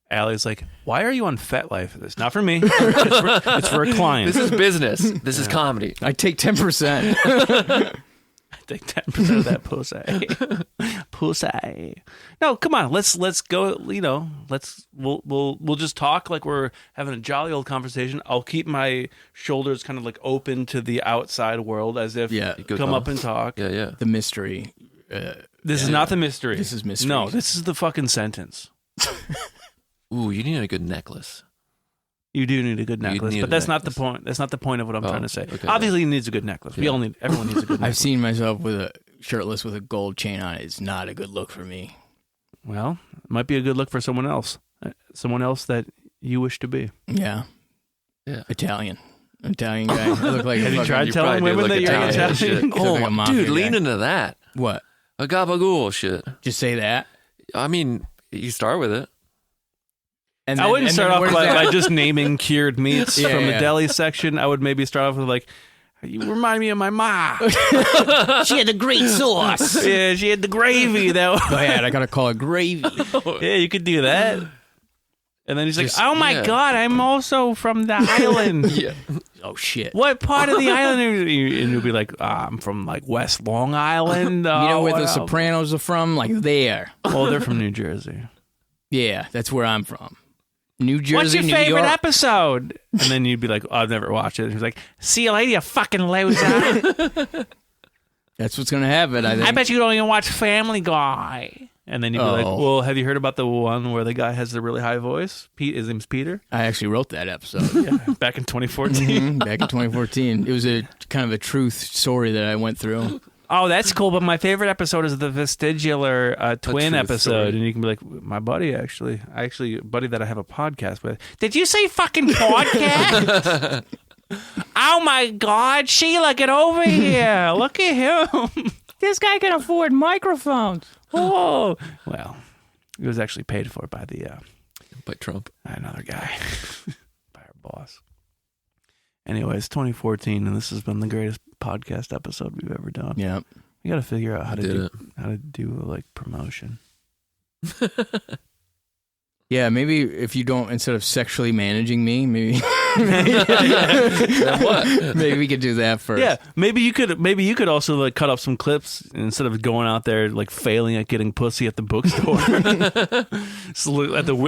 Allie's like, why are you on FetLife? It's not for me. It's for a client. This is business. This is comedy. I take 10%. Take 10% of that pussy. No, come on. Let's go. You know, we'll just talk like we're having a jolly old conversation. I'll keep my shoulders kind of like open to the outside world, as if Yeah. Good come call. up and talk. Yeah, yeah. The mystery. This is not the mystery. This is mystery. No, this is the fucking sentence. Ooh, you need a good necklace. You do need a good necklace, need but a that's not necklace. the point. That's not the point of what I'm Oh, trying to say. okay. Obviously, he needs a good necklace. Yeah. Everyone needs a good necklace. I've seen myself with a shirtless with a gold chain on it. It's not a good look for me. Well, it might be a good look for someone else. Someone else that you wish to be. Yeah. Yeah. Italian guy. I look like Have you tried You telling probably do women look that you're Italian Italian? as shit. Look like a Oh, mafia dude, guy. lean into that. What? A gabagool shit. Just say that. I mean, you start with it. And I wouldn't start off where's by that? just naming cured meats Yeah, from the yeah. deli section. I would maybe start off with like, you remind me of my ma. She had the great sauce. Yeah, she had the gravy though. Go ahead. I gotta call it gravy. Yeah, you could do that. And then he's like, Just- oh my yeah. God, I'm also from the island. Yeah. Oh shit. What part of the island are you? And you'll be like, I'm from like West Long Island. You know where the wow. Sopranos are from? Like there. Oh, they're from New Jersey. Yeah, that's where I'm from. New Jersey, What's your New favorite York. episode? And then you'd be like, oh, I've never watched it. And he's like, see you later, you fucking loser. That's what's gonna happen. I think. I bet you don't even watch Family Guy. And then you'd be like, Oh. well, have you heard about the one where the guy has the really high voice? His name's Peter. I actually wrote that episode. Yeah, back in 2014. Mhm, back in 2014. It was a kind of a truth story that I went through. Oh, that's cool. But my favorite episode is the vestibular twin truth episode. story. And you can be like, my buddy, a buddy that I have a podcast with. Did you say fucking podcast? Oh my God, Sheila, get over here. Look at him. This guy can afford microphones. Oh, well, it was actually paid for by By Trump. another guy, by our boss. Anyways, 2014, and this has been the greatest podcast episode we've ever done. Yeah. We got to figure out how Did to do like promotion. Yeah, maybe if you don't, instead of sexually managing me, maybe Then what? maybe we could do that first. Yeah, maybe you could also like cut up some clips instead of going out there like failing at getting pussy at the bookstore.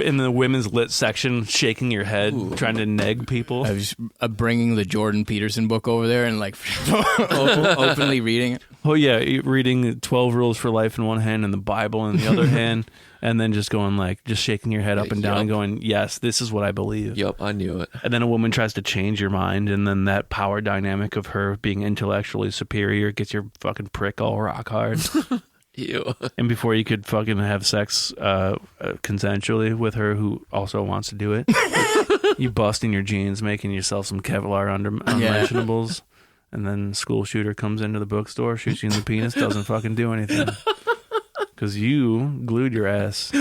In the women's lit section, shaking your head, trying to neg people. I was bringing the Jordan Peterson book over there and like openly reading it. Oh yeah, reading 12 Rules for Life in one hand and the Bible in the other hand. and then just going like, just shaking your head up and down and going, yes, this is what I believe. Yep, I knew it. And then a woman tries to change your mind, and then that power dynamic of her being intellectually superior gets your fucking prick all rock hard. Ew. And before you could fucking have sex consensually with her who also wants to do it, you bust in your jeans, making yourself some Kevlar unmentionables. And then school shooter comes into the bookstore, shoots you in the penis, doesn't fucking do anything. Because you glued your ass.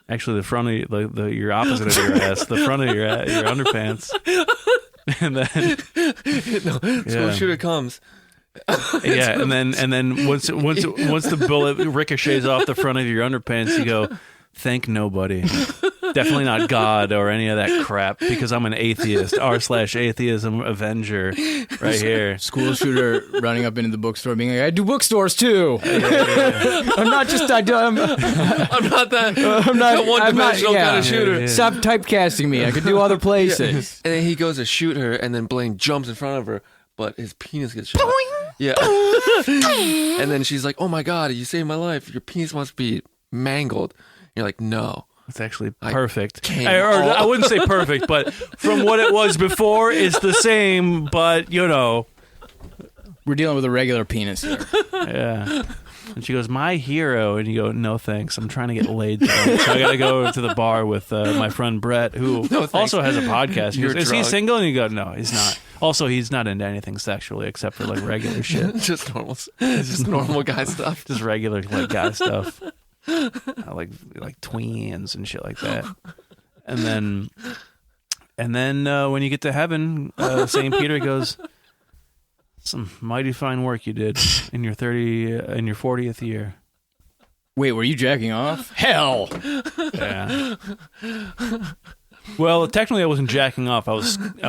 Actually, the front of your opposite of your ass, the front of your underpants. And then School shooter comes. Yeah, and then once the bullet ricochets off the front of your underpants, you go, thank nobody. Definitely not God or any of that crap, because I'm an atheist. r/atheism avenger right here. School shooter running up into the bookstore being like, I do bookstores too. I'm not just I'm not that one-dimensional kind of shooter. Stop typecasting me. I could do other places. And then he goes to shoot her, and then Blaine jumps in front of her, but his penis gets shot. Yeah. And then she's like, oh my God, you saved my life. Your penis must be mangled. You're like, no. It's actually perfect. I I wouldn't say perfect, but from what it was before, it's the same, but, you know. We're dealing with a regular penis here. Yeah. And she goes, my hero. And you go, no, thanks. I'm trying to get laid tonight. So I got to go to the bar with my friend Brett, who also has a podcast. He goes, is he single? And you go, no, he's not. Also, he's not into anything sexually except for like regular shit. Just normal guy stuff. Just regular like guy stuff. Like tweens and shit like that. And then when you get to heaven, St. Peter goes, some mighty fine work you did in your 40th year. Wait, were you jacking off? Hell. Yeah. Well, technically I wasn't jacking off. I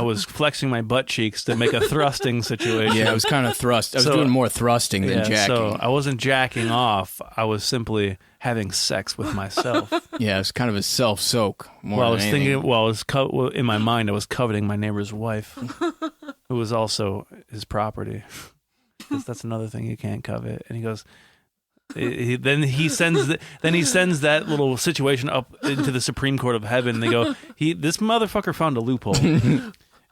was flexing my butt cheeks to make a thrusting situation. Yeah, I was kind of thrust. I was doing more thrusting than jacking. So I wasn't jacking off. I was simply having sex with myself. Yeah, it's kind of a self-soak. More I than was anything. thinking, in my mind, I was coveting my neighbor's wife, who was also his property. 'Cause that's another thing you can't covet. And he goes, then he sends that little situation up into the Supreme Court of Heaven. They go, this motherfucker found a loophole.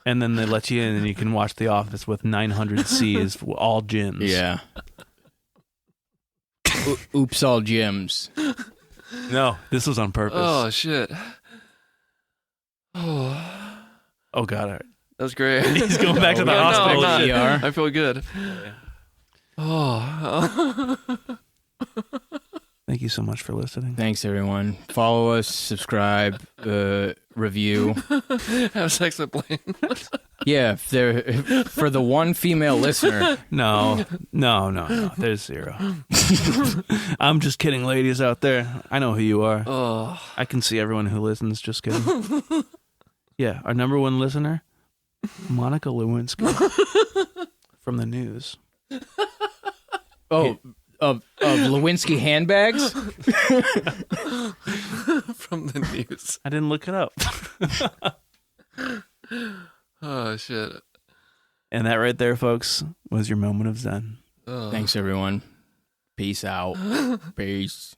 And then they let you in, and you can watch The Office with 900 C's, all gyms. Yeah. Oops, all gyms. No, this was on purpose. Oh, shit. Oh, God. That was great. He's going back to the hospital. No, I'm shit. not. I feel good. Oh. Thank you so much for listening. Thanks, everyone. Follow us, subscribe, review. Have sex with Blaine. Yeah, for the one female listener. No. There's zero. I'm just kidding, ladies out there. I know who you are. Oh. I can see everyone who listens. Just kidding. Yeah, our number one listener, Monica Lewinsky from the news. Oh, of Lewinsky handbags? From the news. I didn't look it up. Oh, shit. And that right there, folks, was your moment of Zen. Oh. Thanks, everyone. Peace out. Peace.